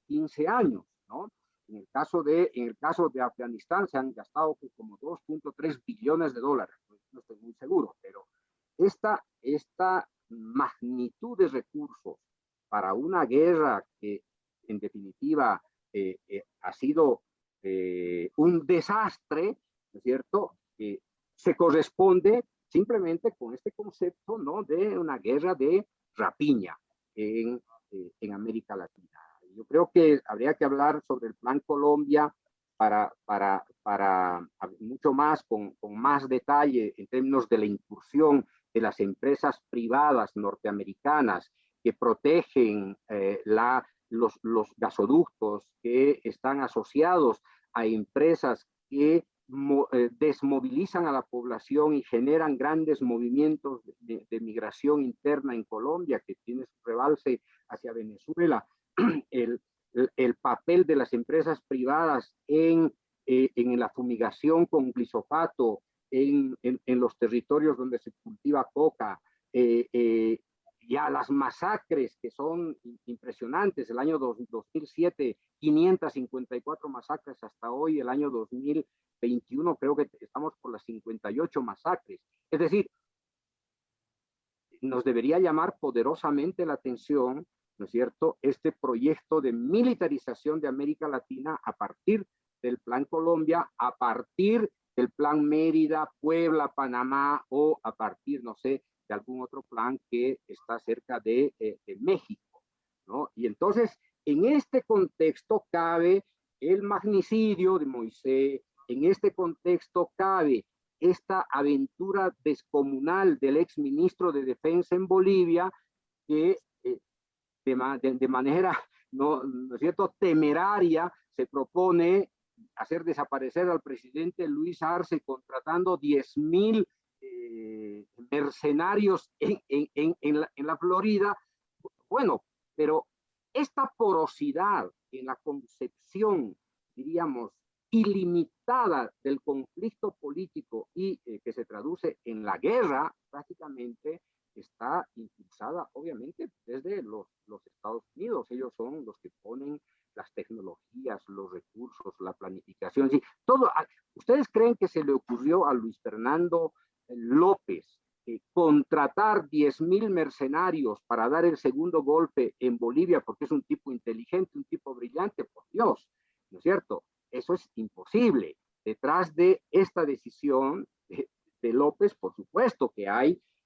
15 años, ¿no? En el caso de Afganistán se han gastado como 2.3 billones de dólares, no estoy muy seguro, pero esta magnitud de recursos para una guerra que en definitiva ha sido un desastre, ¿no es cierto?, se corresponde simplemente con este concepto, ¿no?, de una guerra de rapiña en América Latina. Yo creo que habría que hablar sobre el Plan Colombia para mucho más, con más detalle en términos de la incursión de las empresas privadas norteamericanas que protegen los gasoductos, que están asociados a empresas que desmovilizan a la población y generan grandes movimientos de migración interna en Colombia, que tiene su rebalse hacia Venezuela. El papel de las empresas privadas en la fumigación con glifosato en los territorios donde se cultiva coca, ya las masacres que son impresionantes. El año 2007, 554 masacres hasta hoy. El año 2021 creo que estamos por las 58 masacres. Es decir, nos debería llamar poderosamente la atención ¿no es cierto?, este proyecto de militarización de América Latina a partir del Plan Colombia, a partir del Plan Mérida, Puebla, Panamá, o a partir, no sé, de algún otro plan que está cerca de México, ¿no? Y entonces, en este contexto cabe el magnicidio de Moisés, en este contexto cabe esta aventura descomunal del exministro de Defensa en Bolivia, que de manera, ¿no es cierto?, temeraria se propone hacer desaparecer al presidente Luis Arce contratando 10,000 mercenarios en la Florida. Bueno, pero esta porosidad en la concepción, diríamos, ilimitada del conflicto político y que se traduce en la guerra, prácticamente está impulsada obviamente desde los Estados Unidos. Ellos son los que ponen las tecnologías, los recursos, la planificación, ¿sí? Todo. ¿Ustedes creen que se le ocurrió a Luis Fernando López contratar 10,000 mercenarios para dar el segundo golpe en Bolivia porque es un tipo inteligente, un tipo brillante? Por Dios, ¿no es cierto? Eso es imposible. Detrás de esta decisión de López, por supuesto que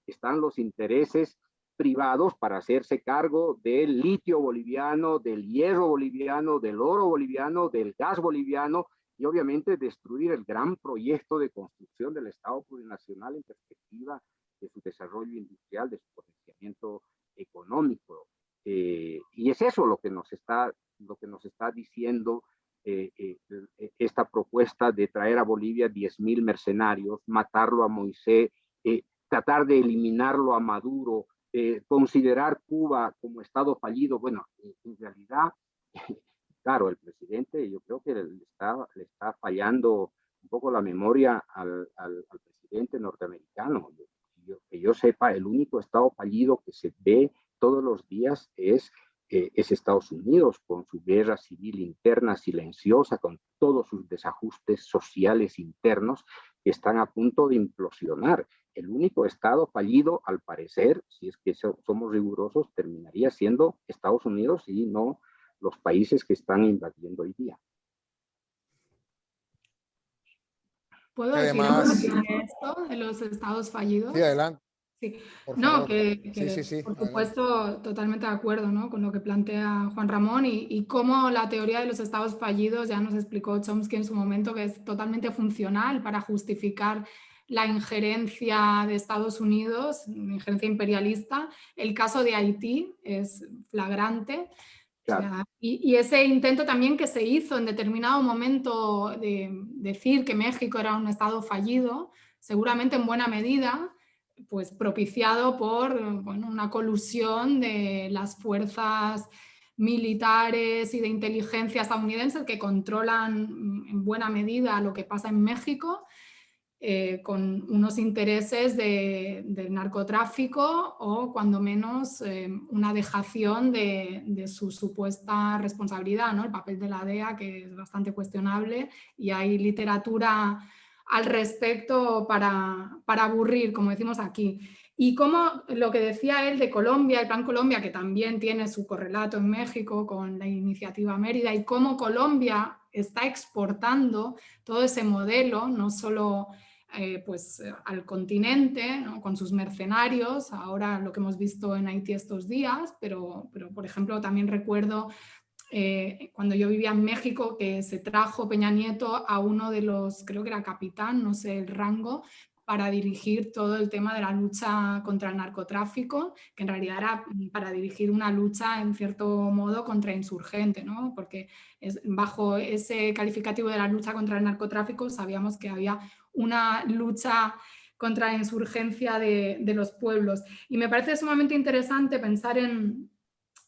están los intereses privados para hacerse cargo del litio boliviano, del hierro boliviano, del oro boliviano, del gas boliviano, y obviamente destruir el gran proyecto de construcción del Estado plurinacional en perspectiva de su desarrollo industrial, de su potenciamiento económico. Y es eso lo que nos está diciendo esta propuesta de traer a Bolivia 10,000 mercenarios, matarlo a Moisés, tratar de eliminarlo a Maduro, considerar Cuba como Estado fallido. Bueno, en realidad, claro, el presidente, yo creo que le está fallando un poco la memoria al presidente norteamericano. Que yo sepa, el único Estado fallido que se ve todos los días es Estados Unidos, con su guerra civil interna silenciosa, con todos sus desajustes sociales internos que están a punto de implosionar. El único Estado fallido, al parecer, si es que somos rigurosos, terminaría siendo Estados Unidos y no los países que están invadiendo hoy día. ¿Puedo decir algo sobre esto de los estados fallidos? Sí, adelante. Sí. No, sí, por supuesto, totalmente de acuerdo, ¿no?, con lo que plantea Juan Ramón y cómo la teoría de los estados fallidos, ya nos explicó Chomsky en su momento, que es totalmente funcional para justificar la injerencia de Estados Unidos, injerencia imperialista. El caso de Haití es flagrante. Claro. O sea, y ese intento también que se hizo en determinado momento de decir que México era un Estado fallido, seguramente en buena medida, pues propiciado por una colusión de las fuerzas militares y de inteligencia estadounidenses que controlan en buena medida lo que pasa en México, con unos intereses del narcotráfico o cuando menos una dejación de su supuesta responsabilidad, ¿no? El papel de la DEA, que es bastante cuestionable, y hay literatura al respecto para aburrir, como decimos aquí. Y como lo que decía él de Colombia, el Plan Colombia, que también tiene su correlato en México con la iniciativa Mérida, y cómo Colombia está exportando todo ese modelo, no solo pues, al continente, ¿no?, con sus mercenarios, ahora lo que hemos visto en Haití estos días, pero por ejemplo también recuerdo cuando yo vivía en México, que se trajo Peña Nieto a uno de los, creo que era capitán, no sé el rango, para dirigir todo el tema de la lucha contra el narcotráfico, que en realidad era para dirigir una lucha en cierto modo contrainsurgente, ¿no? Porque bajo ese calificativo de la lucha contra el narcotráfico sabíamos que había una lucha contra la insurgencia de los pueblos. Y me parece sumamente interesante pensar en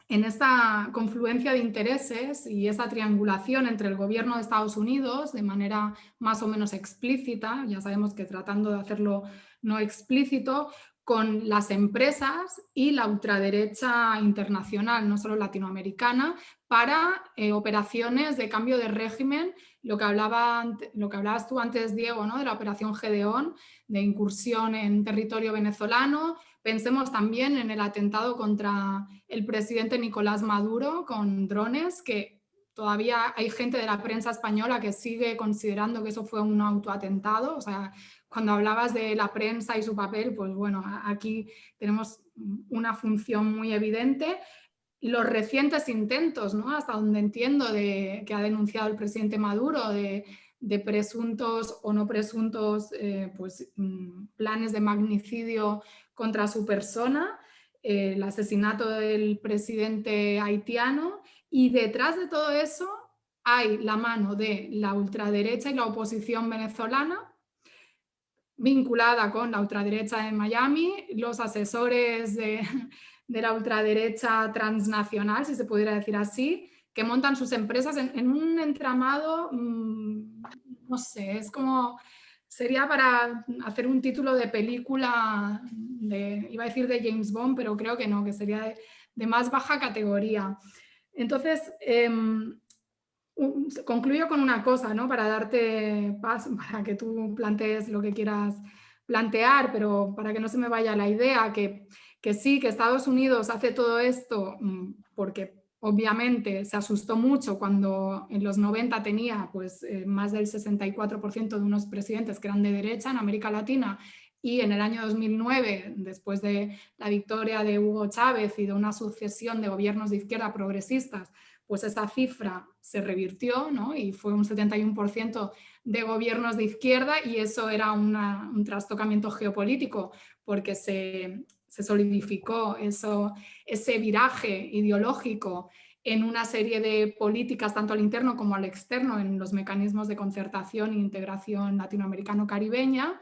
esta confluencia de intereses y esa triangulación entre el gobierno de Estados Unidos de manera más o menos explícita, ya sabemos que tratando de hacerlo no explícito, con las empresas y la ultraderecha internacional, no solo latinoamericana, para operaciones de cambio de régimen, lo que hablabas tú antes, Diego, ¿no?, de la operación Gedeón, de incursión en territorio venezolano, Pensemos también en el atentado contra el presidente Nicolás Maduro con drones, que todavía hay gente de la prensa española que sigue considerando que eso fue un autoatentado. O sea, cuando hablabas de la prensa y su papel, pues bueno, aquí tenemos una función muy evidente. Los recientes intentos, ¿no? Hasta donde entiendo, que ha denunciado el presidente Maduro, de presuntos o no presuntos planes de magnicidio contra su persona, el asesinato del presidente haitiano, y detrás de todo eso hay la mano de la ultraderecha y la oposición venezolana, vinculada con la ultraderecha en Miami, los asesores de la ultraderecha transnacional, si se pudiera decir así, que montan sus empresas en un entramado, no sé, es como, sería para hacer un título de película, iba a decir de James Bond, pero creo que no, que sería de más baja categoría. Entonces, concluyo con una cosa, ¿no? Para darte paso, para que tú plantees lo que quieras plantear, pero para que no se me vaya la idea, que sí, que Estados Unidos hace todo esto porque obviamente se asustó mucho cuando en los 90 tenía pues, más del 64% de unos presidentes que eran de derecha en América Latina, y en el año 2009, después de la victoria de Hugo Chávez y de una sucesión de gobiernos de izquierda progresistas, pues esa cifra se revirtió, ¿no? Y fue un 71% de gobiernos de izquierda, y eso era un trastocamiento geopolítico, porque se solidificó ese viraje ideológico en una serie de políticas, tanto al interno como al externo, en los mecanismos de concertación e integración latinoamericano-caribeña,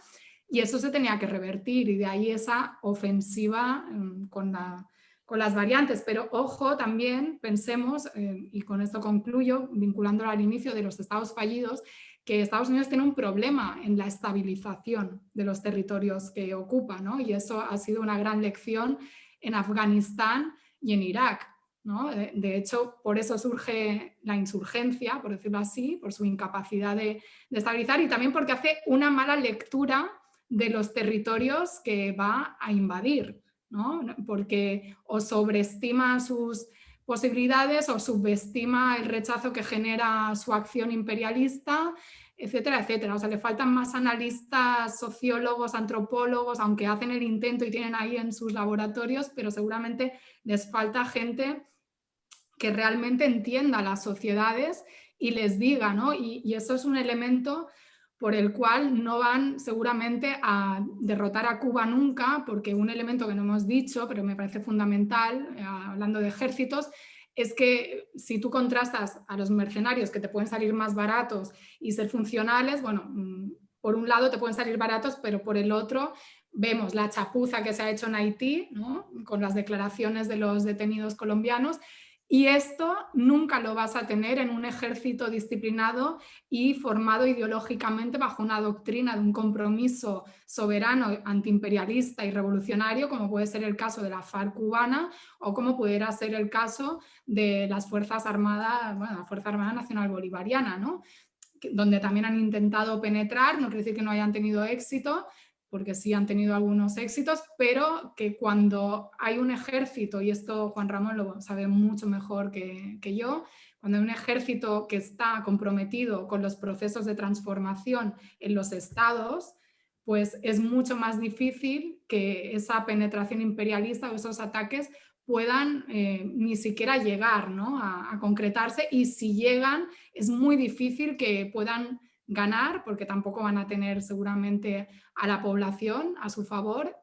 y eso se tenía que revertir, y de ahí esa ofensiva con las variantes. Pero ojo, también pensemos, y con esto concluyo, vinculándolo al inicio de los estados fallidos, que Estados Unidos tiene un problema en la estabilización de los territorios que ocupa, ¿no? Y eso ha sido una gran lección en Afganistán y en Irak, ¿no? De hecho, por eso surge la insurgencia, por decirlo así, por su incapacidad de estabilizar, y también porque hace una mala lectura de los territorios que va a invadir, ¿no? Porque o sobreestima sus posibilidades o subestima el rechazo que genera su acción imperialista, etcétera, etcétera. O sea, le faltan más analistas, sociólogos, antropólogos, aunque hacen el intento y tienen ahí en sus laboratorios, pero seguramente les falta gente que realmente entienda las sociedades y les diga, ¿no? Y eso es un elemento por el cual no van seguramente a derrotar a Cuba nunca, porque un elemento que no hemos dicho, pero me parece fundamental, hablando de ejércitos, es que si tú contrastas a los mercenarios, que te pueden salir más baratos y ser funcionales, bueno, por un lado te pueden salir baratos, pero por el otro vemos la chapuza que se ha hecho en Haití, ¿no? Con las declaraciones de los detenidos colombianos. Y esto nunca lo vas a tener en un ejército disciplinado y formado ideológicamente bajo una doctrina de un compromiso soberano, antiimperialista y revolucionario, como puede ser el caso de la FARC cubana o como pudiera ser el caso de las Fuerzas Armadas, bueno, la Fuerza Armada Nacional Bolivariana, ¿no? Donde también han intentado penetrar, no quiere decir que no hayan tenido éxito, porque sí han tenido algunos éxitos, pero que cuando hay un ejército, y esto Juan Ramón lo sabe mucho mejor que yo, cuando hay un ejército que está comprometido con los procesos de transformación en los estados, pues es mucho más difícil que esa penetración imperialista o esos ataques puedan ni siquiera llegar, ¿no? a concretarse, y si llegan es muy difícil que puedan ganar, porque tampoco van a tener seguramente a la población a su favor,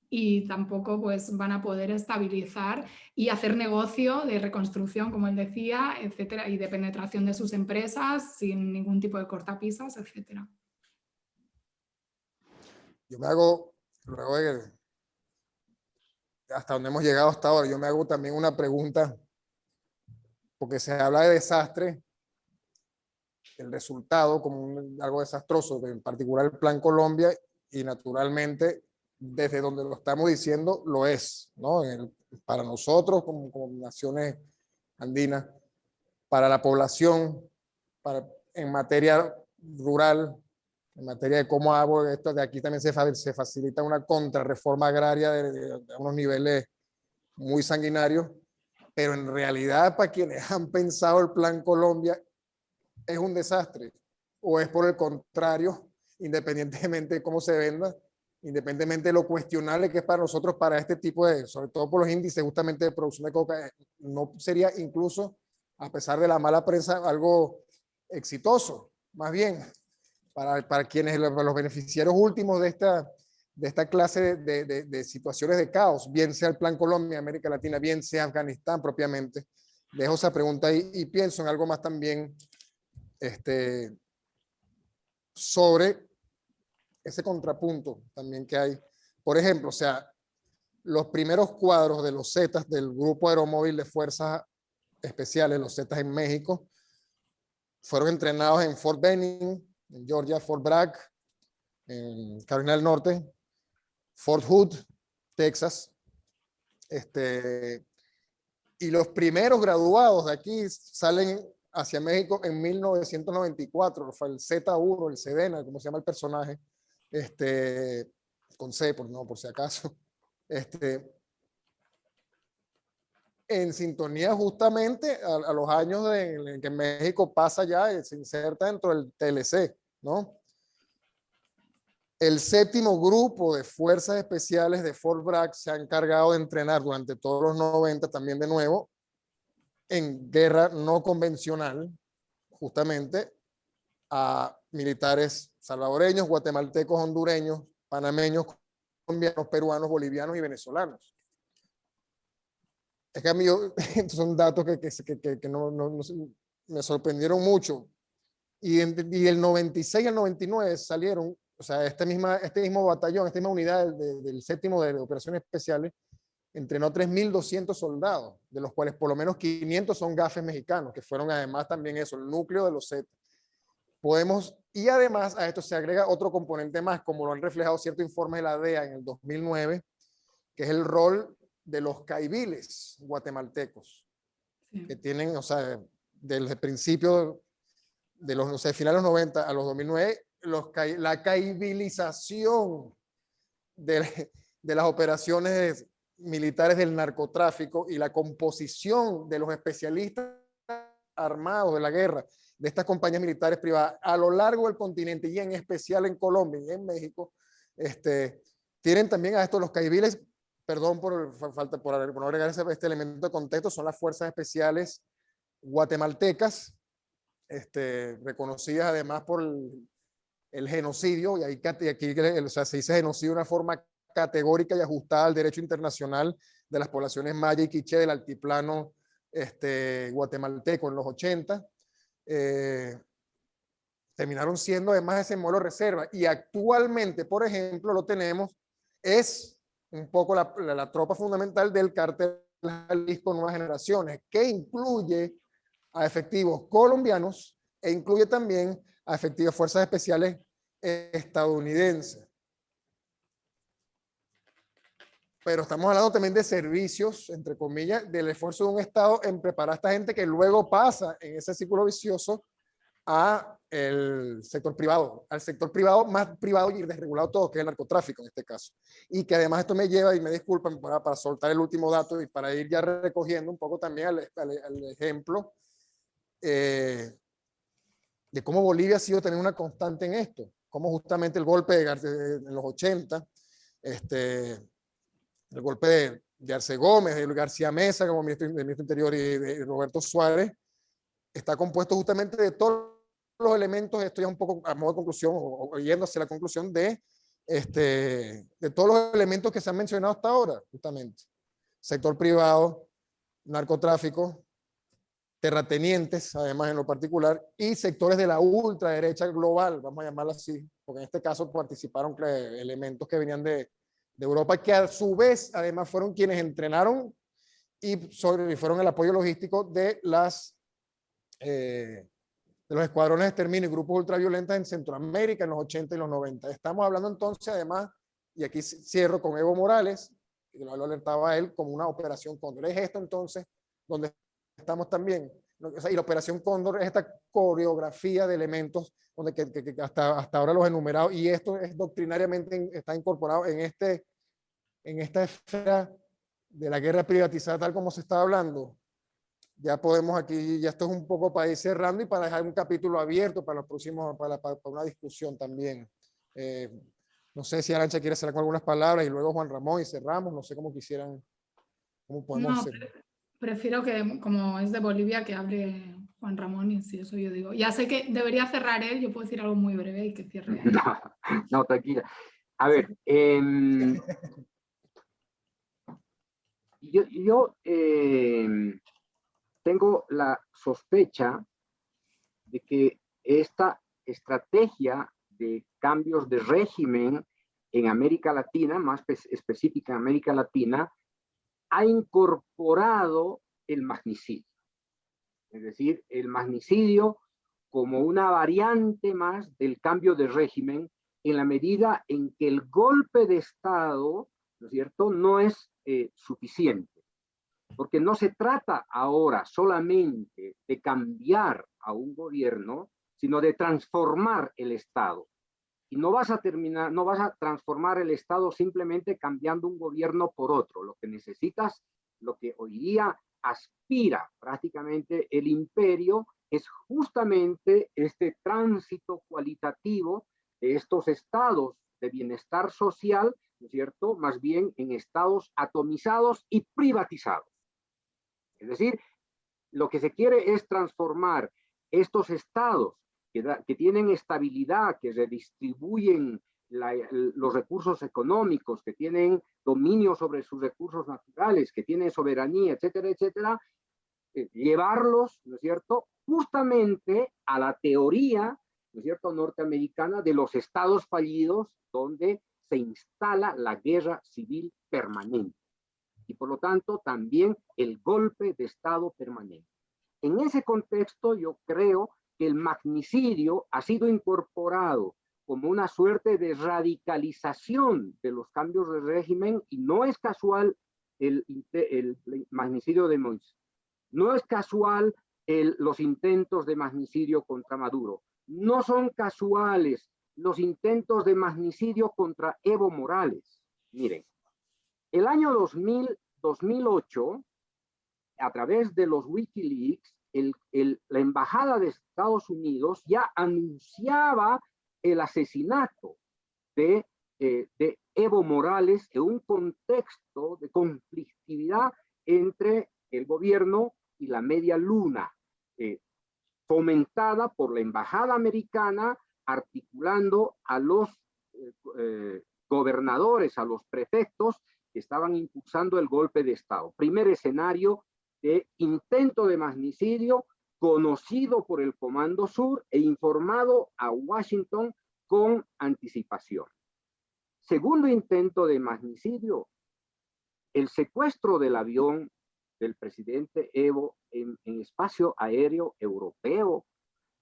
y tampoco pues, van a poder estabilizar y hacer negocio de reconstrucción, como él decía, etcétera, y de penetración de sus empresas sin ningún tipo de cortapisas, etcétera. Yo me hago, luego de hasta donde hemos llegado hasta ahora, yo me hago también una pregunta, porque se habla de desastre, el resultado como algo desastroso, en particular el Plan Colombia, y naturalmente desde donde lo estamos diciendo lo es, ¿no? Para nosotros como naciones andinas, para la población, en materia rural, en materia de cómo hago esto. De aquí también se facilita una contrarreforma agraria de unos niveles muy sanguinarios, pero en realidad para quienes han pensado el Plan Colombia es un desastre, o es por el contrario, independientemente de cómo se venda, independientemente de lo cuestionable que es para nosotros, para este tipo de, sobre todo por los índices justamente de producción de coca, no sería incluso, a pesar de la mala prensa, algo exitoso, más bien, para quienes, los beneficiarios últimos de esta clase de situaciones de caos, bien sea el Plan Colombia, América Latina, bien sea Afganistán propiamente. Dejo esa pregunta ahí y pienso en algo más también sobre ese contrapunto también que hay. Por ejemplo, o sea, los primeros cuadros de los Zetas del Grupo Aeromóvil de Fuerzas Especiales, los Zetas en México, fueron entrenados en Fort Benning, en Georgia, Fort Bragg, en Carolina del Norte, Fort Hood, Texas. Y los primeros graduados de aquí salen hacia México en 1994, fue el Z1, el Sedena, como se llama el personaje, con C, por si acaso, en sintonía justamente a los años en que México pasa ya, se inserta dentro del TLC, ¿no? El séptimo grupo de fuerzas especiales de Fort Bragg se ha encargado de entrenar durante todos los 90 también de nuevo en guerra no convencional, justamente a militares salvadoreños, guatemaltecos, hondureños, panameños, colombianos, peruanos, bolivianos y venezolanos. Es que a mí son datos que no me sorprendieron mucho. Y del 96 al 99 salieron, o sea, este mismo batallón, esta misma unidad del séptimo de operaciones especiales, entrenó 3.200 soldados, de los cuales por lo menos 500 son gafes mexicanos, que fueron además también eso, el núcleo de los Zetas. Y además a esto se agrega otro componente más, como lo han reflejado ciertos informes de la DEA en el 2009, que es el rol de los caibiles guatemaltecos, que tienen, o sea, desde el principio de los, o sea, finales de los 90 a los 2009, la caibilización de las operaciones militares del narcotráfico y la composición de los especialistas armados de la guerra de estas compañías militares privadas a lo largo del continente y en especial en Colombia y en México, tienen también a estos los caibiles, perdón por no agregar este elemento de contexto, son las fuerzas especiales guatemaltecas, reconocidas además por el genocidio, y aquí o sea, se dice genocidio de una forma categórica y ajustada al derecho internacional de las poblaciones maya y quiché del altiplano guatemalteco en los 80. Terminaron siendo además ese modelo de reserva, y actualmente, por ejemplo, lo tenemos, es un poco la tropa fundamental del cártel Jalisco Nuevas Generaciones, que incluye a efectivos colombianos e incluye también a efectivas fuerzas especiales estadounidenses. Pero estamos hablando también de servicios, entre comillas, del esfuerzo de un Estado en preparar a esta gente que luego pasa en ese círculo vicioso al sector privado más privado y desregulado todo, que es el narcotráfico en este caso. Y que además esto me lleva, y me disculpan para soltar el último dato y para ir ya recogiendo un poco también al ejemplo de cómo Bolivia ha sido también una constante en esto, cómo justamente el golpe en los 80, el golpe de Arce Gómez, de García Mesa como ministro Interior y de Roberto Suárez, está compuesto justamente de todos los elementos, esto ya un poco a modo de conclusión, o yendo hacia la conclusión de todos los elementos que se han mencionado hasta ahora, justamente. Sector privado, narcotráfico, terratenientes, además en lo particular, y sectores de la ultraderecha global, vamos a llamarla así, porque en este caso participaron elementos que venían de Europa, que a su vez además fueron quienes entrenaron y fueron el apoyo logístico de los escuadrones de exterminio y grupos ultraviolentos en Centroamérica en los 80 y los 90. Estamos hablando entonces además, y aquí cierro con Evo Morales, que lo alertaba a él como una operación Cóndor. Es esto entonces donde estamos también. O sea, y la Operación Cóndor es esta coreografía de elementos donde que hasta ahora los he enumerado, y esto es doctrinariamente está incorporado en esta esfera de la guerra privatizada tal como se está hablando. Ya podemos aquí, ya esto es un poco para ir cerrando y para dejar un capítulo abierto para los próximos, para una discusión también. No sé si Arantxa quiere cerrar con algunas palabras y luego Juan Ramón y cerramos, no sé cómo quisieran, cómo podemos No, prefiero que, como es de Bolivia, que hable Juan Ramón, y si eso yo digo. Ya sé que debería cerrar él, yo puedo decir algo muy breve y que cierre él. No, tranquila. A ver, yo tengo la sospecha de que esta estrategia de cambios de régimen en América Latina, más específica en América Latina, ha incorporado el magnicidio. Es decir, el magnicidio como una variante más del cambio de régimen, en la medida en que el golpe de Estado, ¿no es cierto?, no es suficiente. Porque no se trata ahora solamente de cambiar a un gobierno, sino de transformar el Estado. Y no vas a transformar el Estado simplemente cambiando un gobierno por otro. Lo que necesitas, lo que hoy día aspira prácticamente el imperio, es justamente este tránsito cualitativo de estos estados de bienestar social, ¿no es cierto?, más bien en estados atomizados y privatizados. Es decir, lo que se quiere es transformar estos estados que tienen estabilidad, que redistribuyen los recursos económicos, que tienen dominio sobre sus recursos naturales, que tienen soberanía, etcétera, etcétera, llevarlos, ¿no es cierto?, justamente a la teoría, ¿no es cierto?, norteamericana de los estados fallidos, donde se instala la guerra civil permanente. Y por lo tanto también el golpe de Estado permanente. En ese contexto yo creo que el magnicidio ha sido incorporado como una suerte de radicalización de los cambios de régimen, y no es casual el magnicidio de Moïse, no es casual los intentos de magnicidio contra Maduro, no son casuales los intentos de magnicidio contra Evo Morales. Miren, el año 2008, a través de los Wikileaks, la Embajada de Estados Unidos ya anunciaba el asesinato de Evo Morales en un contexto de conflictividad entre el gobierno y la media luna, fomentada por la Embajada americana, articulando a los gobernadores, a los prefectos que estaban impulsando el golpe de Estado. Primer escenario de intento de magnicidio conocido por el Comando Sur e informado a Washington con anticipación. Segundo intento de magnicidio, el secuestro del avión del presidente Evo en espacio aéreo europeo,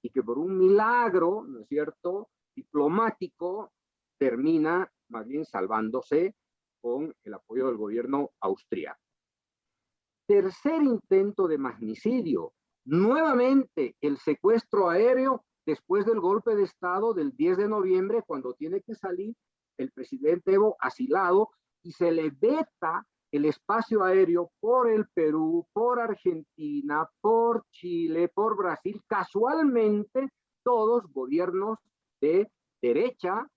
y que por un milagro, ¿no es cierto?, diplomático, termina más bien salvándose con el apoyo del gobierno austriaco. Tercer intento de magnicidio, nuevamente el secuestro aéreo después del golpe de Estado del 10 de noviembre, cuando tiene que salir el presidente Evo asilado y se le veta el espacio aéreo por el Perú, por Argentina, por Chile, por Brasil, casualmente todos gobiernos de derecha,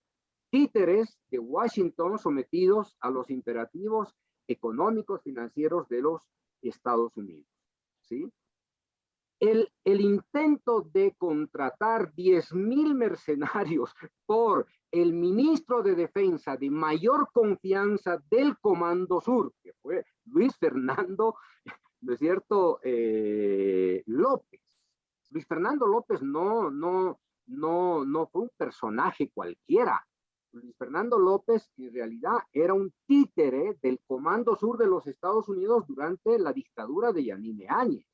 títeres de Washington sometidos a los imperativos económicos, financieros de los Estados Unidos, ¿sí? El intento de contratar 10,000 mercenarios por el ministro de Defensa de mayor confianza del Comando Sur, que fue Luis Fernando, ¿no es cierto?, López. Luis Fernando López no fue un personaje cualquiera. Luis Fernando López en realidad era un títere del Comando Sur de los Estados Unidos durante la dictadura de Yanine Áñez,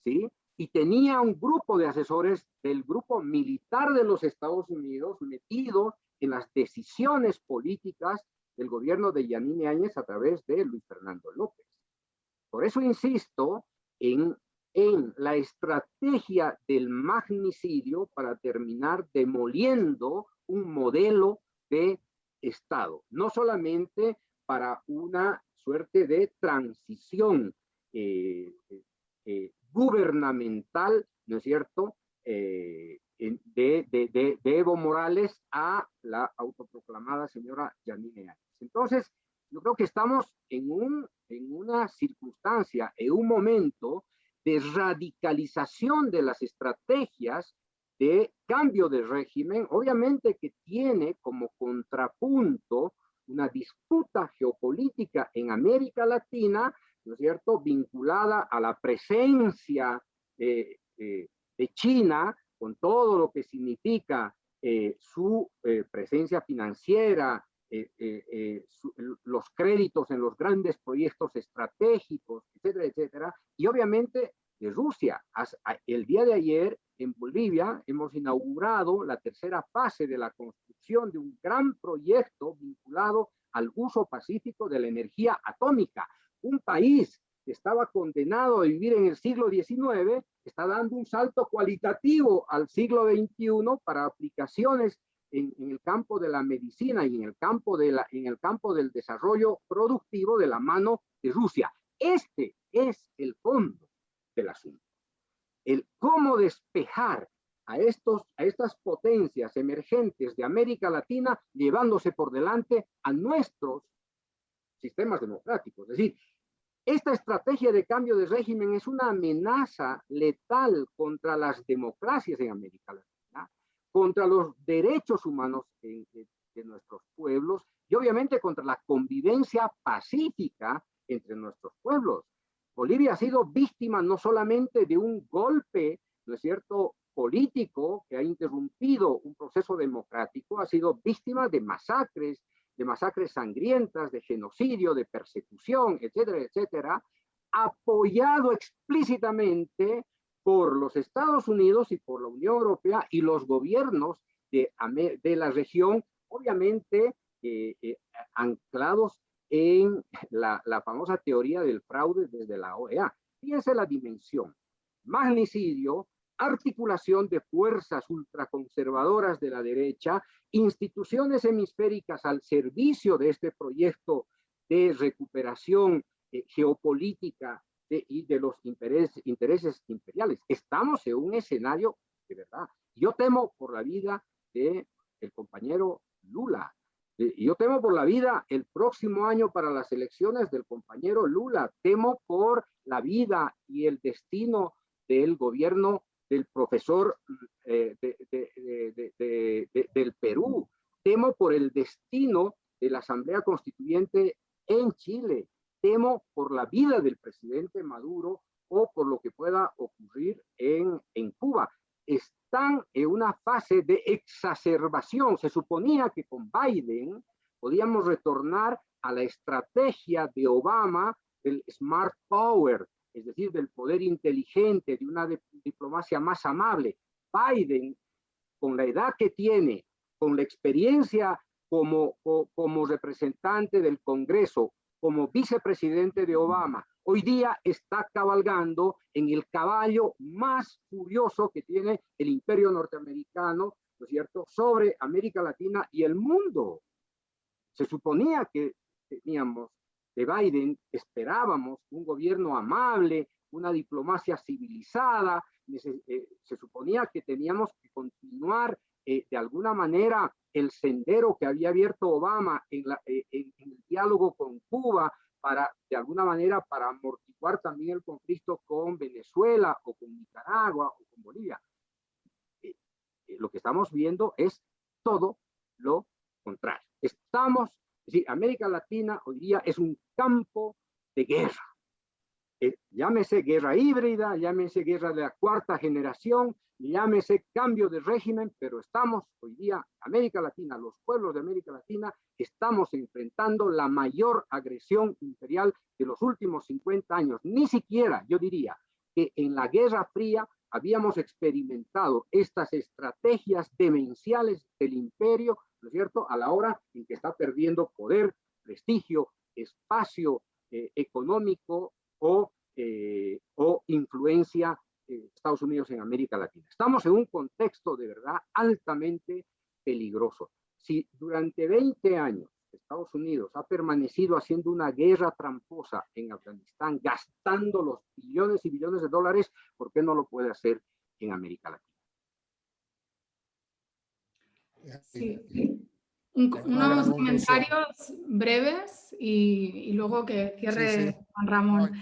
¿sí? Y tenía un grupo de asesores del grupo militar de los Estados Unidos metido en las decisiones políticas del gobierno de Yanine Áñez a través de Luis Fernando López. Por eso insisto en en la estrategia del magnicidio para terminar demoliendo un modelo de Estado, no solamente para una suerte de transición gubernamental, ¿no es cierto?, de Evo Morales a la autoproclamada señora Yanine Áñez. Entonces, yo creo que estamos en una circunstancia, en un momento de radicalización de las estrategias de cambio de régimen, obviamente que tiene como contrapunto una disputa geopolítica en América Latina, ¿no es cierto?, vinculada a la presencia de China, con todo lo que significa su presencia financiera, los créditos en los grandes proyectos estratégicos, etcétera, etcétera, y obviamente de Rusia. El día de ayer en Bolivia hemos inaugurado la tercera fase de la construcción de un gran proyecto vinculado al uso pacífico de la energía atómica. Un país que estaba condenado a vivir en el siglo XIX está dando un salto cualitativo al siglo XXI para aplicaciones en el campo de la medicina y en el campo del desarrollo productivo de la mano de Rusia. Este es el fondo del asunto. El cómo despejar a estas potencias emergentes de América Latina, llevándose por delante a nuestros sistemas democráticos. Es decir, esta estrategia de cambio de régimen es una amenaza letal contra las democracias en América Latina, contra los derechos humanos de nuestros pueblos y obviamente contra la convivencia pacífica entre nuestros pueblos. Bolivia ha sido víctima no solamente de un golpe, ¿no es cierto?, político que ha interrumpido un proceso democrático, ha sido víctima de masacres sangrientas, de genocidio, de persecución, etcétera, etcétera, apoyado explícitamente por los Estados Unidos y por la Unión Europea y los gobiernos de la región, obviamente anclados en la famosa teoría del fraude desde la OEA. Fíjense la dimensión: magnicidio, articulación de fuerzas ultraconservadoras de la derecha, instituciones hemisféricas al servicio de este proyecto de recuperación geopolítica y de los intereses imperiales. Estamos en un escenario de verdad. Yo temo por la vida del compañero Lula. Yo temo por la vida el próximo año para las elecciones del compañero Lula. Temo por la vida y el destino del gobierno del profesor del Perú. Temo por el destino de la Asamblea Constituyente en Chile. Temo por la vida del presidente Maduro o por lo que pueda ocurrir en Cuba. Están en una fase de exacerbación. Se suponía que con Biden podíamos retornar a la estrategia de Obama del smart power, es decir, del poder inteligente, de una diplomacia más amable. Biden, con la edad que tiene, con la experiencia como representante del Congreso, como vicepresidente de Obama, hoy día está cabalgando en el caballo más furioso que tiene el imperio norteamericano, ¿no es cierto?, sobre América Latina y el mundo. Se suponía que teníamos de Biden, esperábamos un gobierno amable, una diplomacia civilizada, se suponía que teníamos que continuar de alguna manera el sendero que había abierto Obama en el diálogo con Cuba, de alguna manera para amortiguar también el conflicto con Venezuela o con Nicaragua o con Bolivia. Lo que estamos viendo es todo lo contrario. Es decir, América Latina hoy día es un campo de guerra. Llámese guerra híbrida, llámese guerra de la cuarta generación, llámese cambio de régimen, pero estamos hoy día, América Latina, los pueblos de América Latina, estamos enfrentando la mayor agresión imperial de los últimos 50 años. Ni siquiera, yo diría, que en la Guerra Fría habíamos experimentado estas estrategias demenciales del imperio, ¿no es cierto?, a la hora en que está perdiendo poder, prestigio, espacio económico o o influencia Estados Unidos en América Latina. Estamos en un contexto de verdad altamente peligroso. Si durante 20 años Estados Unidos ha permanecido haciendo una guerra tramposa en Afganistán, gastando los billones y billones de dólares, ¿por qué no lo puede hacer en América Latina? Sí. Unos comentarios breves y luego que cierre Juan Ramón.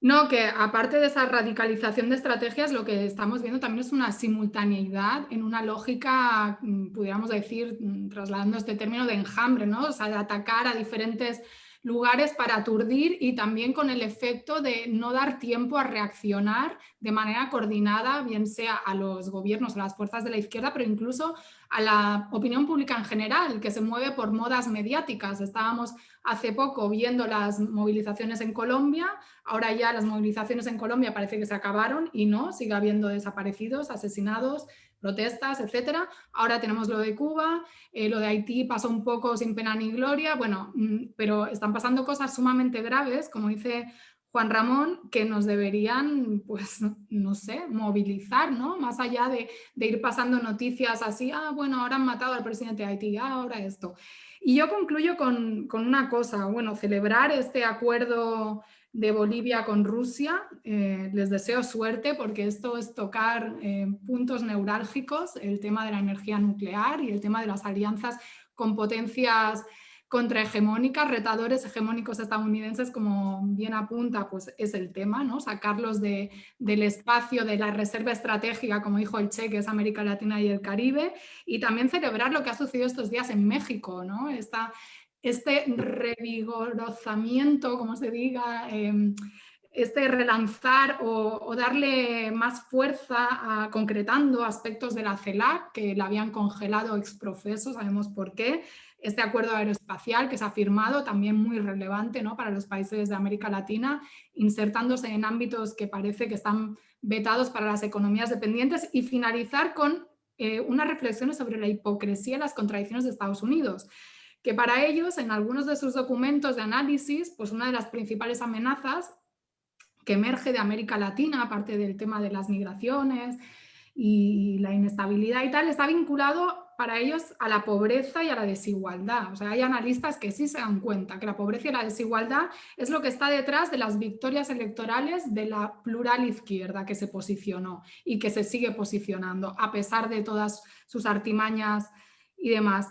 No, que aparte de esa radicalización de estrategias, lo que estamos viendo también es una simultaneidad en una lógica, pudiéramos decir, trasladando este término de enjambre, ¿no? O sea, de atacar a diferentes lugares para aturdir y también con el efecto de no dar tiempo a reaccionar de manera coordinada, bien sea a los gobiernos, a las fuerzas de la izquierda, pero incluso a la opinión pública en general, que se mueve por modas mediáticas. Estábamos hace poco viendo las movilizaciones en Colombia, ahora ya las movilizaciones en Colombia parece que se acabaron y no, sigue habiendo desaparecidos, asesinados, protestas, etcétera. Ahora tenemos lo de Cuba, lo de Haití pasó un poco sin pena ni gloria, bueno, pero están pasando cosas sumamente graves, como dice Juan Ramón, que nos deberían, pues, no sé, movilizar, ¿no? Más allá de ir pasando noticias así, bueno, ahora han matado al presidente de Haití, ahora esto. Y yo concluyo con una cosa, bueno, celebrar este acuerdo de Bolivia con Rusia, les deseo suerte porque esto es tocar puntos neurálgicos, el tema de la energía nuclear y el tema de las alianzas con potencias contrahegemónicas, retadores hegemónicos estadounidenses, como bien apunta, pues es el tema, ¿no? Sacarlos del espacio de la reserva estratégica, como dijo el Che, que es América Latina y el Caribe, y también celebrar lo que ha sucedido estos días en México, ¿no? Este revigorozamiento, como se diga, este relanzar o darle más fuerza concretando aspectos de la CELAC que la habían congelado exprofeso, sabemos por qué. Este acuerdo aeroespacial que se ha firmado, también muy relevante, ¿no?, para los países de América Latina, insertándose en ámbitos que parece que están vetados para las economías dependientes, y finalizar con unas reflexiones sobre la hipocresía y las contradicciones de Estados Unidos, que para ellos, en algunos de sus documentos de análisis, pues una de las principales amenazas que emerge de América Latina, aparte del tema de las migraciones y la inestabilidad y tal, está vinculado para ellos a la pobreza y a la desigualdad. O sea, hay analistas que sí se dan cuenta que la pobreza y la desigualdad es lo que está detrás de las victorias electorales de la plural izquierda que se posicionó y que se sigue posicionando a pesar de todas sus artimañas y demás.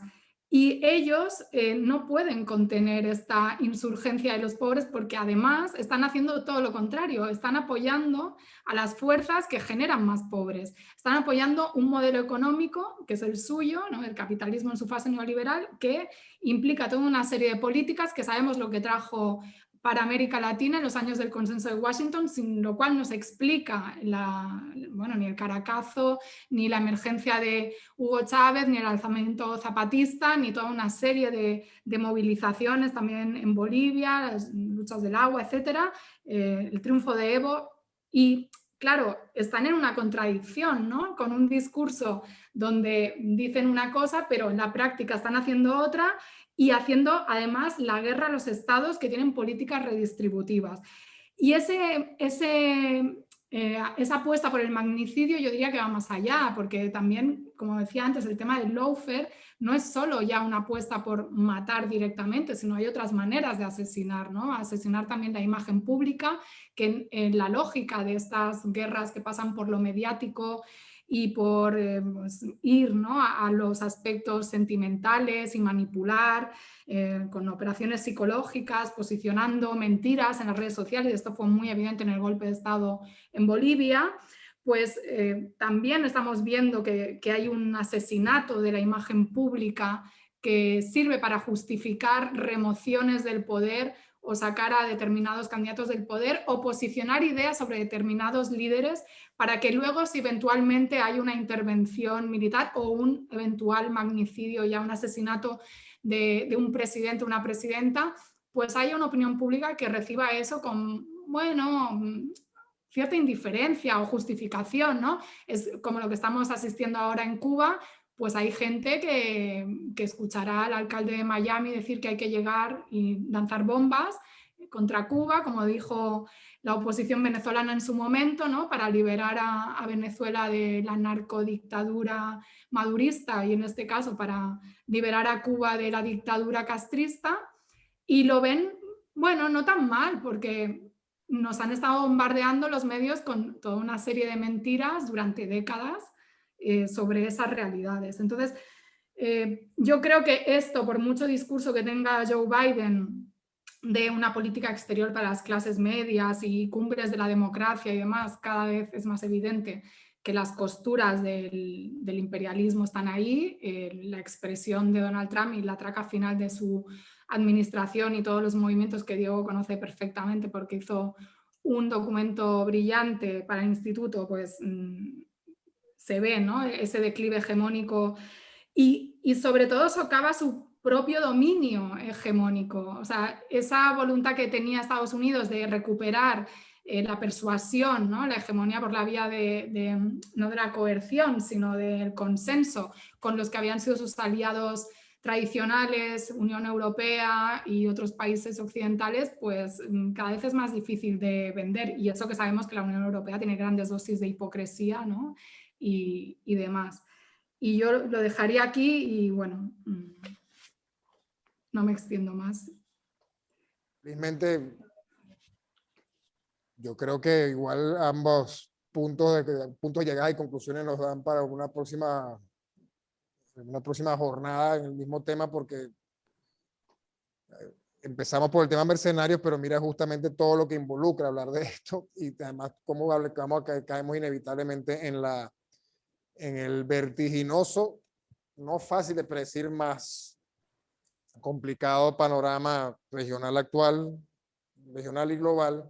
Y ellos no pueden contener esta insurgencia de los pobres porque además están haciendo todo lo contrario, están apoyando a las fuerzas que generan más pobres, están apoyando un modelo económico que es el suyo, ¿no?, el capitalismo en su fase neoliberal, que implica toda una serie de políticas que sabemos lo que trajo para América Latina en los años del consenso de Washington, sin lo cual no se explica ni el Caracazo, ni la emergencia de Hugo Chávez, ni el alzamiento zapatista, ni toda una serie de movilizaciones también en Bolivia, las luchas del agua, etcétera, el triunfo de Evo. Y claro, están en una contradicción, ¿no?, con un discurso donde dicen una cosa, pero en la práctica están haciendo otra, y haciendo además la guerra a los estados que tienen políticas redistributivas. Y esa apuesta por el magnicidio yo diría que va más allá, porque también, como decía antes, el tema del lawfare no es solo ya una apuesta por matar directamente, sino hay otras maneras de asesinar, ¿no? Asesinar también la imagen pública, que en la lógica de estas guerras que pasan por lo mediático y por ir, ¿no?, a los aspectos sentimentales y manipular con operaciones psicológicas, posicionando mentiras en las redes sociales. Esto fue muy evidente en el golpe de Estado en Bolivia. Pues también estamos viendo que hay un asesinato de la imagen pública que sirve para justificar remociones del poder o sacar a determinados candidatos del poder o posicionar ideas sobre determinados líderes para que luego, si eventualmente hay una intervención militar o un eventual magnicidio, ya un asesinato de un presidente o una presidenta, pues haya una opinión pública que reciba eso con, bueno, cierta indiferencia o justificación, ¿no? Es como lo que estamos asistiendo ahora en Cuba. Pues hay gente que escuchará al alcalde de Miami decir que hay que llegar y lanzar bombas contra Cuba, como dijo la oposición venezolana en su momento, ¿no? Para liberar a Venezuela de la narcodictadura madurista y en este caso para liberar a Cuba de la dictadura castrista, y lo ven, bueno, no tan mal, porque nos han estado bombardeando los medios con toda una serie de mentiras durante décadas sobre esas realidades. Entonces, yo creo que esto, por mucho discurso que tenga Joe Biden de una política exterior para las clases medias y cumbres de la democracia y demás, cada vez es más evidente que las costuras del imperialismo están ahí. La expresión de Donald Trump y la traca final de su administración y todos los movimientos que Diego conoce perfectamente porque hizo un documento brillante para el instituto, pues se ve, ¿no? Ese declive hegemónico y sobre todo socava su propio dominio hegemónico. O sea, esa voluntad que tenía Estados Unidos de recuperar la persuasión, ¿no? La hegemonía por la vía no de la coerción, sino del consenso con los que habían sido sus aliados tradicionales, Unión Europea y otros países occidentales, pues cada vez es más difícil de vender. Y eso que sabemos que la Unión Europea tiene grandes dosis de hipocresía, ¿no? y demás. Y yo lo dejaría aquí y bueno, no me extiendo más. Felizmente, yo creo que igual ambos puntos de llegada y conclusiones nos dan para una próxima jornada en el mismo tema, porque empezamos por el tema mercenarios, pero mira justamente todo lo que involucra hablar de esto y además cómo caemos inevitablemente en el vertiginoso, no fácil de predecir, más complicado panorama regional actual, regional y global,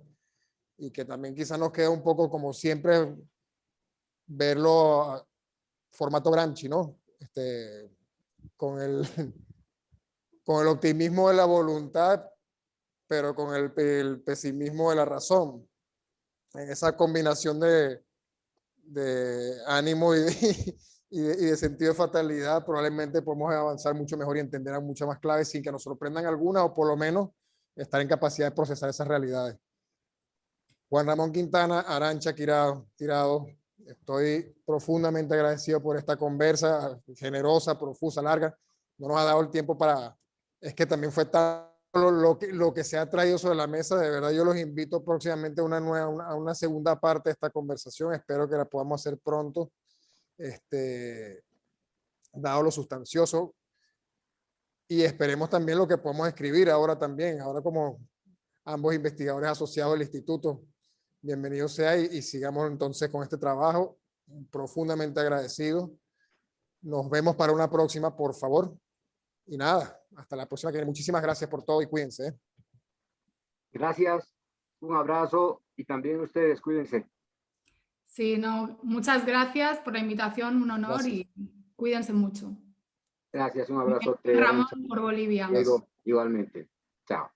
y que también quizás nos queda un poco, como siempre, verlo a formato Gramsci, ¿no? Con el optimismo de la voluntad, pero con el pesimismo de la razón. En esa combinación de ánimo y de sentido de fatalidad, probablemente podemos avanzar mucho mejor y entender a muchas más claves sin que nos sorprendan algunas, o por lo menos estar en capacidad de procesar esas realidades. Juan Ramón Quintana, Arantxa Tirado, estoy profundamente agradecido por esta conversa generosa, profusa, larga. No nos ha dado el tiempo para... Es que también fue lo que se ha traído sobre la mesa. De verdad, yo los invito próximamente a una segunda parte de esta conversación. Espero que la podamos hacer pronto, dado lo sustancioso. Y esperemos también lo que podemos escribir ahora también, ahora como ambos investigadores asociados del instituto. Bienvenido sea y sigamos entonces con este trabajo. Profundamente agradecido. Nos vemos para una próxima, por favor. Y nada, hasta la próxima. Muchísimas gracias por todo y cuídense, ¿eh? Gracias, un abrazo y también ustedes, cuídense. Sí, no, muchas gracias por la invitación, un honor. Gracias. Y cuídense mucho. Gracias, un abrazote. Ramón por Bolivia. Diego, igualmente. Chao.